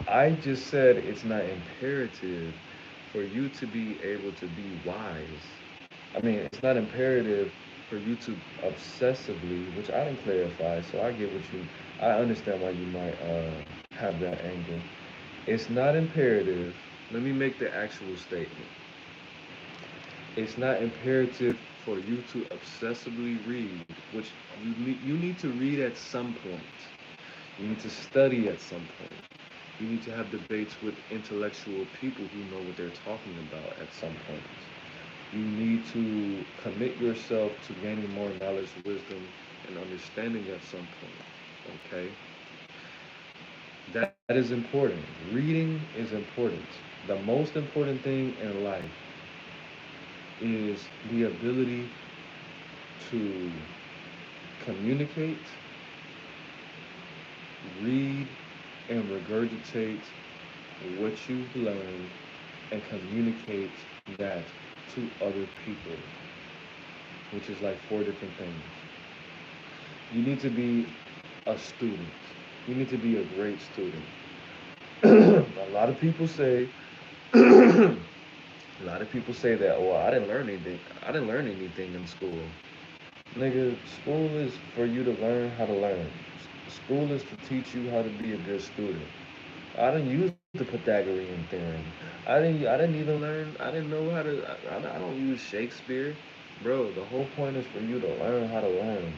I just said it's not imperative for you to be able to be wise. I mean, it's not imperative for you to obsessively, which I didn't clarify, so I get what you, I understand why you might have that angle. It's not imperative. Let me make the actual statement. It's not imperative for you to obsessively read, which you need to read at some point. You need to study at some point. You need to have debates with intellectual people who know what they're talking about at some point. You need to commit yourself to gaining more knowledge, wisdom, and understanding at some point. Okay? That is important. Reading is important. The most important thing in life is the ability to communicate, read, and regurgitate what you've learned and communicate that to other people, which is like four different things. You need to be a student. You need to be a great student. A lot of people say, a lot of people say that, oh, I didn't learn anything. I didn't learn anything in school. Nigga, school is for you to learn how to learn. School is to teach you how to be a good student. I didn't use the Pythagorean theorem. I didn't even learn. I didn't know how to. I don't use Shakespeare, bro. The whole point is for you to learn how to learn.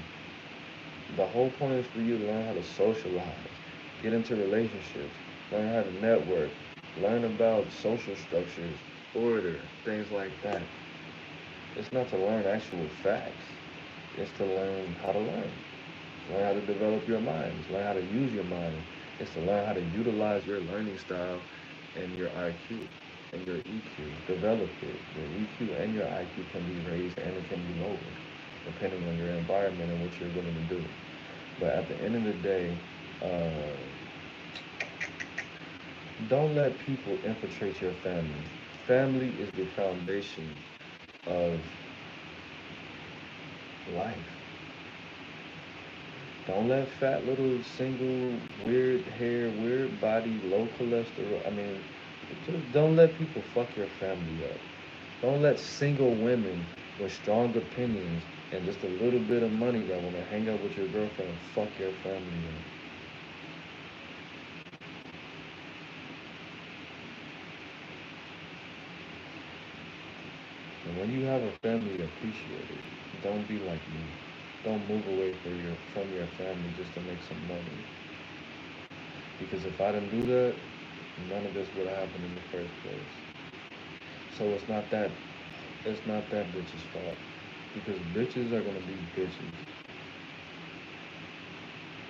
The whole point is for you to learn how to socialize, get into relationships, learn how to network, learn about social structures, order, things like that. It's not to learn actual facts. It's to learn how to learn. Learn how to develop your minds. Learn how to use your mind. It's to learn how to utilize your learning style and your IQ and your EQ. Develop it. Your EQ and your IQ can be raised and it can be lowered, depending on your environment and what you're willing to do. But at the end of the day, uh, don't let people infiltrate your family. Family is the foundation of life. Don't let fat little single weird hair, weird body, low cholesterol. I mean, just don't let people fuck your family up. Don't let single women with strong opinions and just a little bit of money that want to hang out with your girlfriend fuck your family up. And when you have a family, appreciate it. Don't be like me. Don't move away from your family just to make some money. Because if I didn't do that, none of this would have happened in the first place. So it's not that bitch's fault. Because bitches are gonna be bitches.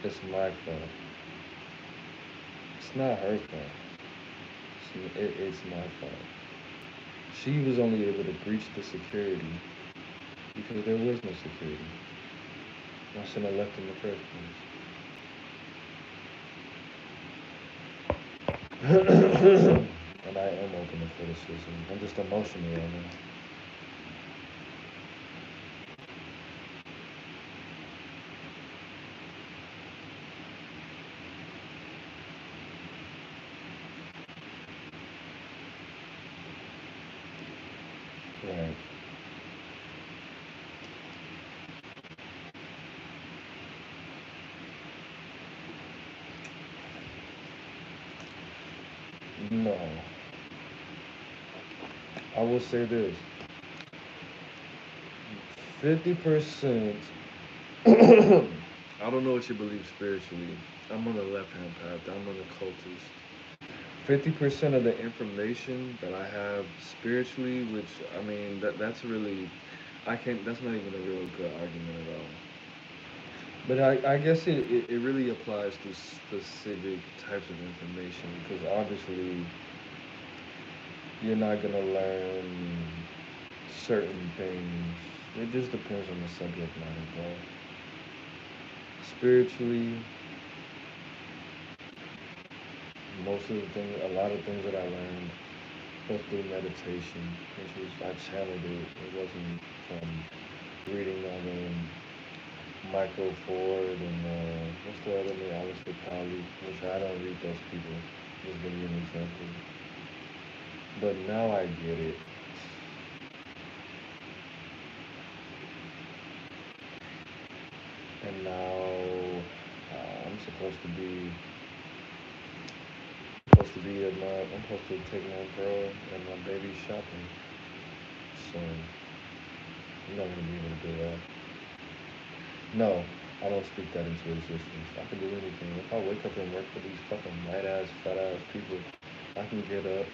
It's my fault. It's not her fault. It's my fault. She was only able to breach the security because there was no security. I shouldn't have left in the first place. And I am open to criticism. I'm just emotional right now. Right. No. I will say this. 50%. I don't know what you believe spiritually. I'm on the left hand path. I'm on the cultist. 50% of the information that I have spiritually, which I mean that's really I can't that's not even a real good argument at all. But I guess it really applies to specific types of information because obviously you're not gonna learn certain things. It just depends on the subject matter, bro. Spiritually, a lot of things that I learned was through meditation, which was I channeled it. It wasn't from reading on Michael Ford and what's the other name, Alistair Crowley, which I don't read those people. Just give you an example. But now I get it. And now I'm I'm supposed to take my girl and my baby shopping. So I'm not gonna be able to do that. No, I don't speak that into existence. I can do anything. If I wake up and work for these fucking white ass, fat ass people, I can get up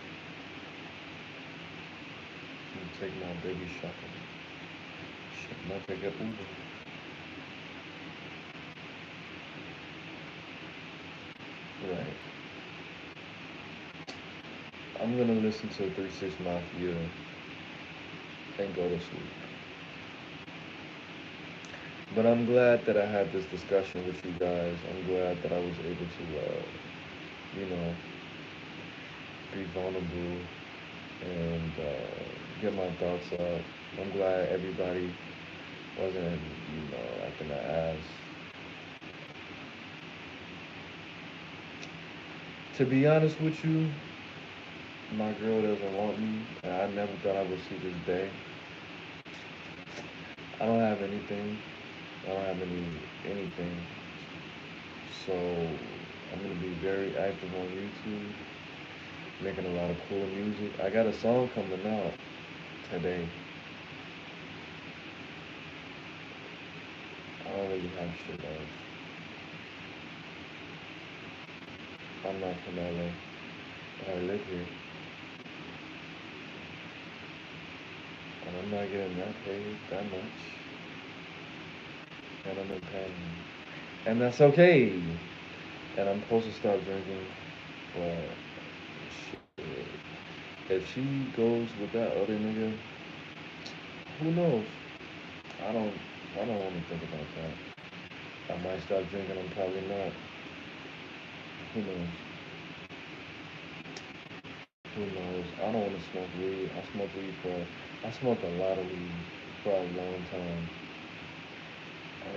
and take my baby shopping. Shit, I might take up Uber. Right. I'm gonna listen to 3 6 Mafia and go to sleep. But I'm glad that I had this discussion with you guys. I'm glad that I was able to, you know, be vulnerable and get my thoughts out. I'm glad everybody wasn't, acting an ass. To be honest with you, my girl doesn't want me, and I never thought I would see this day. I don't have anything. I don't have anything. So I'm gonna be very active on YouTube, making a lot of cool music. I got a song coming out today. I don't really have shit else. I'm not from LA, but I live here, and I'm not getting that paid that much, and I'm in pain, and that's okay. And I'm supposed to stop drinking, but shit. If she goes with that other nigga, who knows? I don't. I don't want to think about that. I might stop drinking. I'm probably not. Who knows? Who knows? I don't want to smoke weed. I smoke weed for. I smoked a lot of weed for a long time,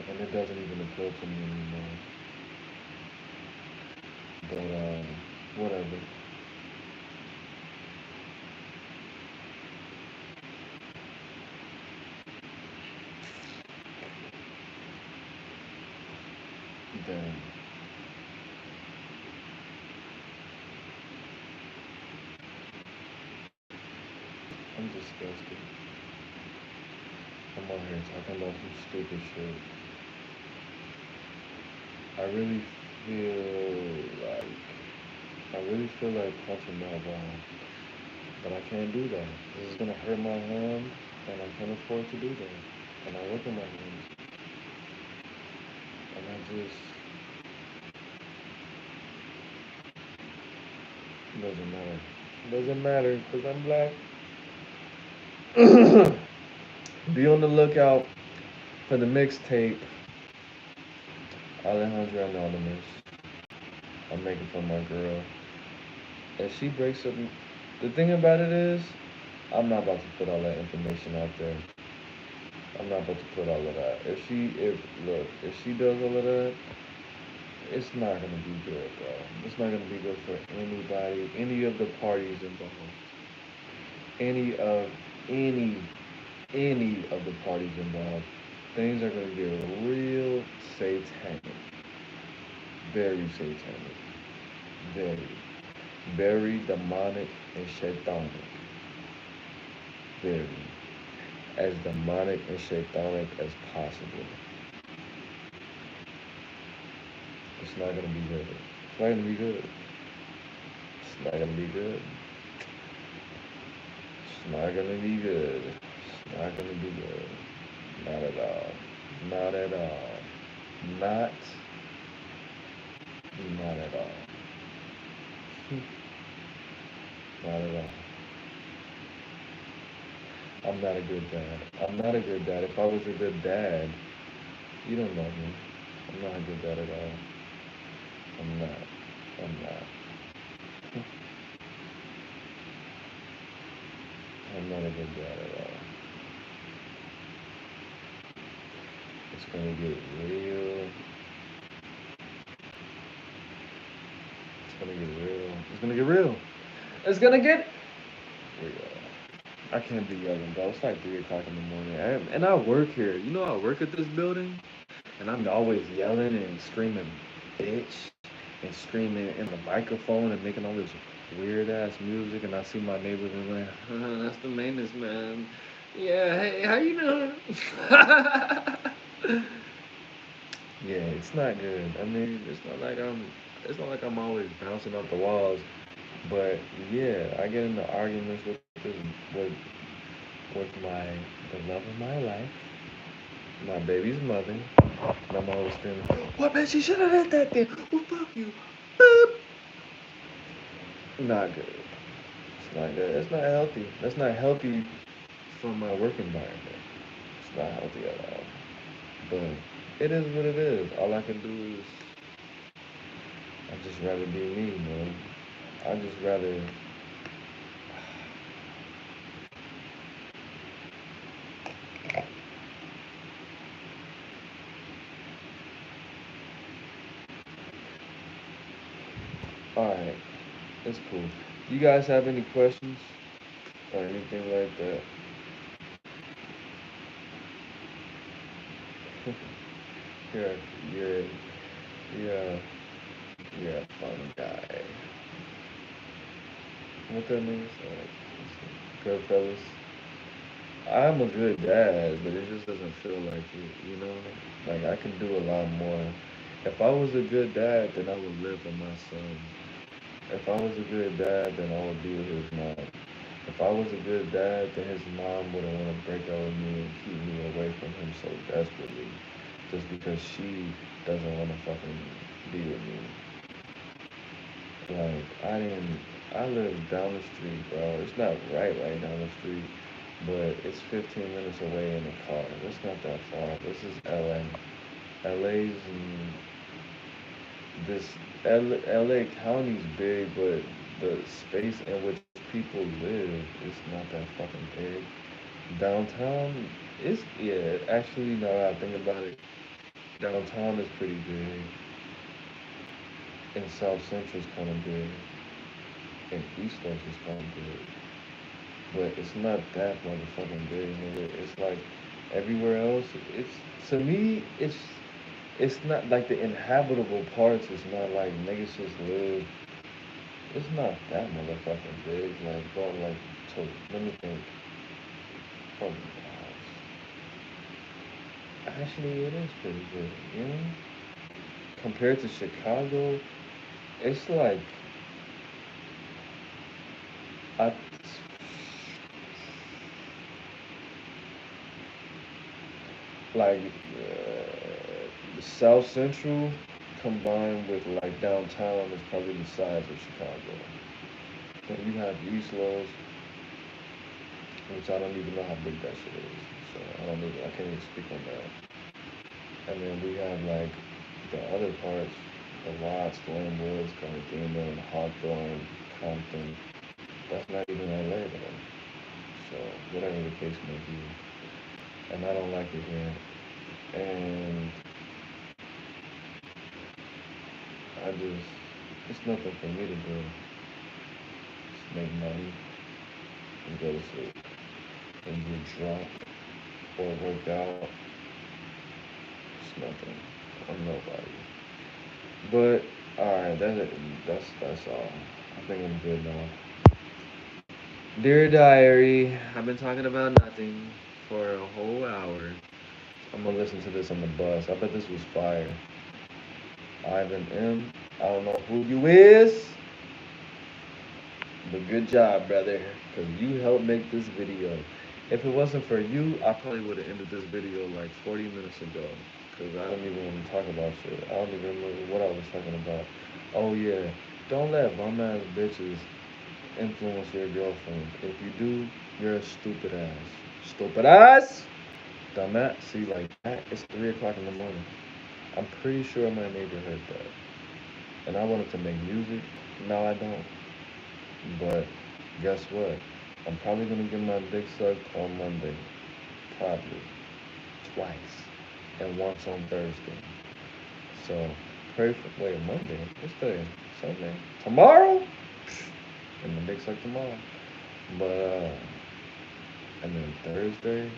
and it doesn't even appeal to me anymore. But whatever. Damn. I'm disgusted. I'm out here talking about some stupid shit. I really feel like I really feel like punching that wall, but I can't do that. This is gonna hurt my hand, and I can't afford to do that. And I look at my hands, and I just doesn't matter. Doesn't matter because I'm black. Be on the lookout for the mixtape Alejandra Anonymous. I'm making for my girl. If she breaks up, the thing about it is, I'm not about to put all that information out there. I'm not about to put all of that. If she does all of that, it's not gonna be good, bro. It's not gonna be good for anybody, any of the parties involved, any of any any of the parties involved. Things are gonna get real satanic, very satanic, very, very demonic and shaitanic, very as demonic and shaitanic as possible. It's not gonna be good. It's not gonna be good. It's not gonna be good. It's not gonna be good. It's not gonna be good. Not at all. Not at all. Not, not at all. Not at all. I'm not a good dad. I'm not a good dad. If I was a good dad, you don't know me. I'm not a good dad at all. I'm not. I'm not. I'm not a good dad at all. It's gonna get real. It's gonna get real. It's gonna get real. It's gonna get real. I can't be yelling, bro. It's like 3 o'clock in the morning, and I work here. You know, I work at this building, and I'm always yelling and screaming, bitch, and screaming in the microphone and making all this weird ass music. And I see my neighbors and like, that's the maintenance man. Yeah, hey, how you doing? Yeah, it's not good. I mean, it's not like I'm always bouncing off the walls, but yeah, I get into arguments with the love of my life, my baby's mother, and I'm always screaming, "What, bitch? You should have did that then. Well, fuck you." Boop. Not good. It's not good. It's not healthy. That's not healthy for my work environment. It's not healthy at all. But it is what it is. All I can do is I just rather be me, man. I just rather. All right, it's cool. You guys have any questions or anything like that? You're you're you're you're a fun guy. What that means? Good fellas. I'm a good dad, but it just doesn't feel like it, you know? Like I can do a lot more. If I was a good dad, then I would live with my son. If I was a good dad, then I would be with his mom. If I was a good dad, then his mom wouldn't want to break up with me and keep me away from him so desperately. Just because she doesn't want to fucking be with me. Like, I live down the street, bro. It's not right down the street, but it's 15 minutes away in a car. It's not that far. This is LA. LA's this LA County's big, but the space in which people live is not that fucking big. Downtown is, yeah, actually, now that I think about it, downtown is pretty big, and South Central's kind of big, and East Coast is kind of big, but it's not that motherfucking big, nigga. It's like everywhere else. It's to me, it's not like the inhabitable parts. It's not like niggas just live. It's not that motherfucking big. Like, bro, like, so let me think. From actually, it is pretty big. You know, compared to Chicago, it's I like South Central combined with like downtown is probably the size of Chicago. Then you have East Los, which I don't even know how big that shit is. So I can't even speak on that. And then we have like the other parts, the Watts, Glenwoods, Gardena, Hawthorne, Compton. That's not even LA though. So whatever the case may be. And I don't like it here. And it's nothing for me to do. Just make money and go to sleep and get drunk or work out. It's nothing. I'm nobody. But alright, that's it. That's all. I think I'm good now. Dear diary, I've been talking about nothing for a whole hour. I'm gonna listen to this on the bus. I bet this was fire. Ivan M. I don't know who you is, but good job, brother, because you helped make this video. If it wasn't for you, I probably would have ended this video like 40 minutes ago, because I don't even want to talk about shit. I don't even remember what I was talking about. Oh, yeah. Don't let bum ass bitches influence your girlfriend. If you do, you're a stupid ass. Stupid ass! Dumbass. See, like that, it's 3 o'clock in the morning. I'm pretty sure my neighbor heard that. And I wanted to make music. No, I don't. But guess what? I'm probably gonna get my dick sucked on Monday. Probably. Twice. And once on Thursday. So pray for Monday. What's today? Sunday. Tomorrow? And the dick sucked tomorrow. But and then Thursday,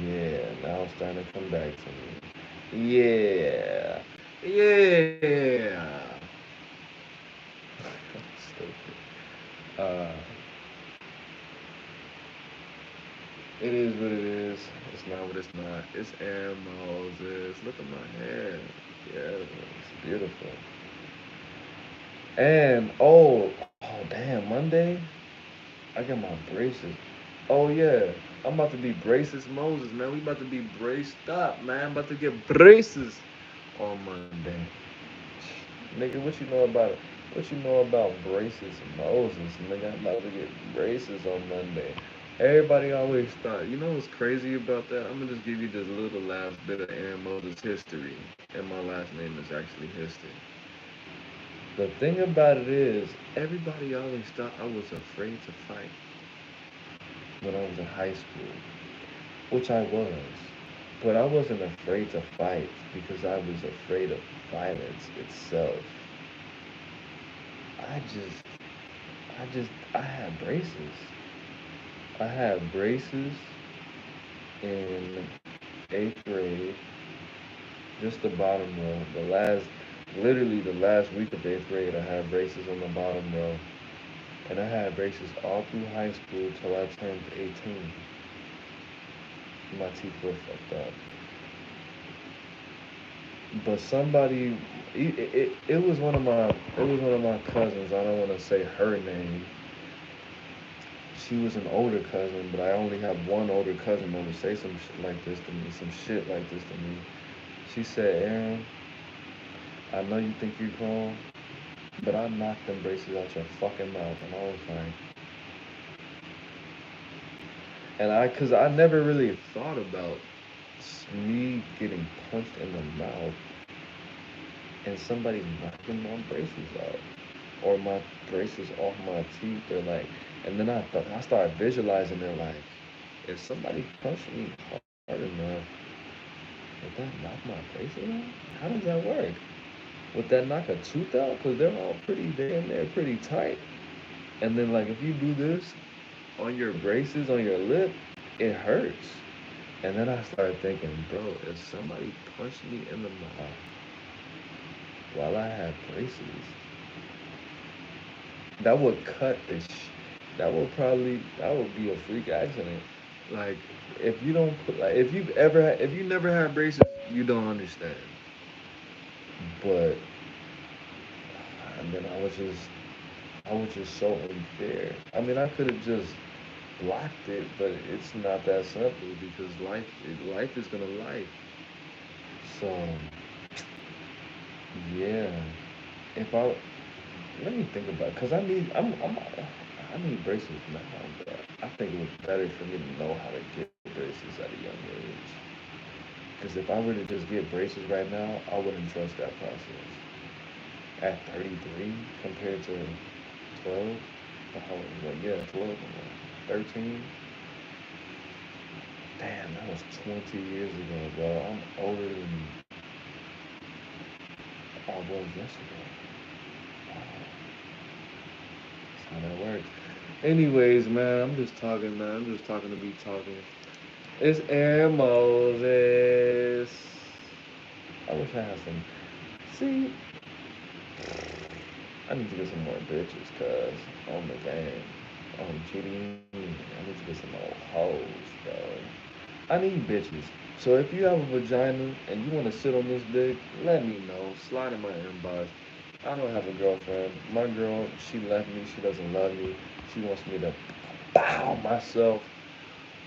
yeah, now it's starting to come back to me. Yeah. Yeah. Stupid. Uh, it is what it is. It's not what it's not. It's Aaron Moses. Look at my hair. Yeah, it's beautiful. And damn, Monday, I got my braces. Oh yeah, I'm about to be braces Moses, man. We about to be braced up, man. I'm about to get braces on Monday. Nigga, what you know about it? What you know about braces Moses, nigga? I'm about to get braces on Monday. Everybody always thought, you know what's crazy about that? I'm gonna just give you this little last bit of Aaron Moses history, and my last name is actually History. The thing about it is, everybody always thought I was afraid to fight when I was in high school, which I was. But I wasn't afraid to fight because I was afraid of violence itself. I just, I had braces. I had braces in eighth grade, just the bottom row. Literally the last week of eighth grade, I had braces on the bottom row. And I had braces all through high school till I turned 18. My teeth were fucked up. But somebody, it was one of my cousins. I don't want to say her name. She was an older cousin, but I only have one older cousin that would say some shit like this to me, some shit like this to me. She said, Aaron, I know you think you're grown, but I knocked them braces out your fucking mouth. And I was like, cause I never really thought about me getting punched in the mouth and somebody knocking my braces out or my braces off my teeth or like, and then I started visualizing it like, if somebody punched me hard enough, would that knock my braces out? How does that work? Would that knock a tooth out? Cause they're all pretty damn, they're pretty tight. And then like if you do this on your braces, on your lip, it hurts. And then I started thinking, bro, if somebody punched me in the mouth while I had braces, that would cut the that would be a freak accident. Like, if you don't put, like, if you never had braces, you don't understand. But, and then I was just so unfair. I mean, I could have just blocked it, but it's not that simple because life is gonna life. So, yeah, if I let me think about it, cause I need braces now, but I think it was better for me to know how to get braces at a younger age. Cause if I were to just get braces right now, I wouldn't trust that process. At 33 compared to 12, well, yeah, 12, 13. Damn, that was 20 years ago, bro. I'm older than I was yesterday. Wow, that's how that works. Anyways, man, I'm just talking, man. I'm just talking to be talking. It's Aaron Moses. I wish I had some. See, I need to get some more bitches, cuz on the game. On GD. I need to get some old hoes, bro. I need bitches. So if you have a vagina and you want to sit on this dick, let me know. Slide in my inbox. I don't have a girlfriend. My girl, she left me. She doesn't love me. She wants me to bow myself.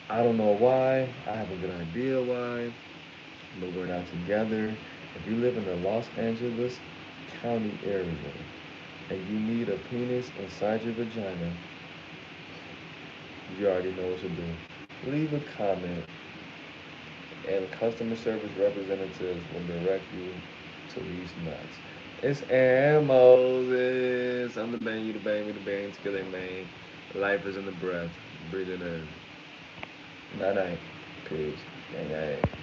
I don't know why. I have a good idea why. But we're not together. If you live in the Los Angeles County area and you need a penis inside your vagina, you already know what to do. Leave a comment and customer service representatives will direct you to these nuts. It's Aaron Moses. I'm the bang, you the bang, we the bang, together bang. Life is in the breath. Breathe it in. Night night. Peace. Gang gang.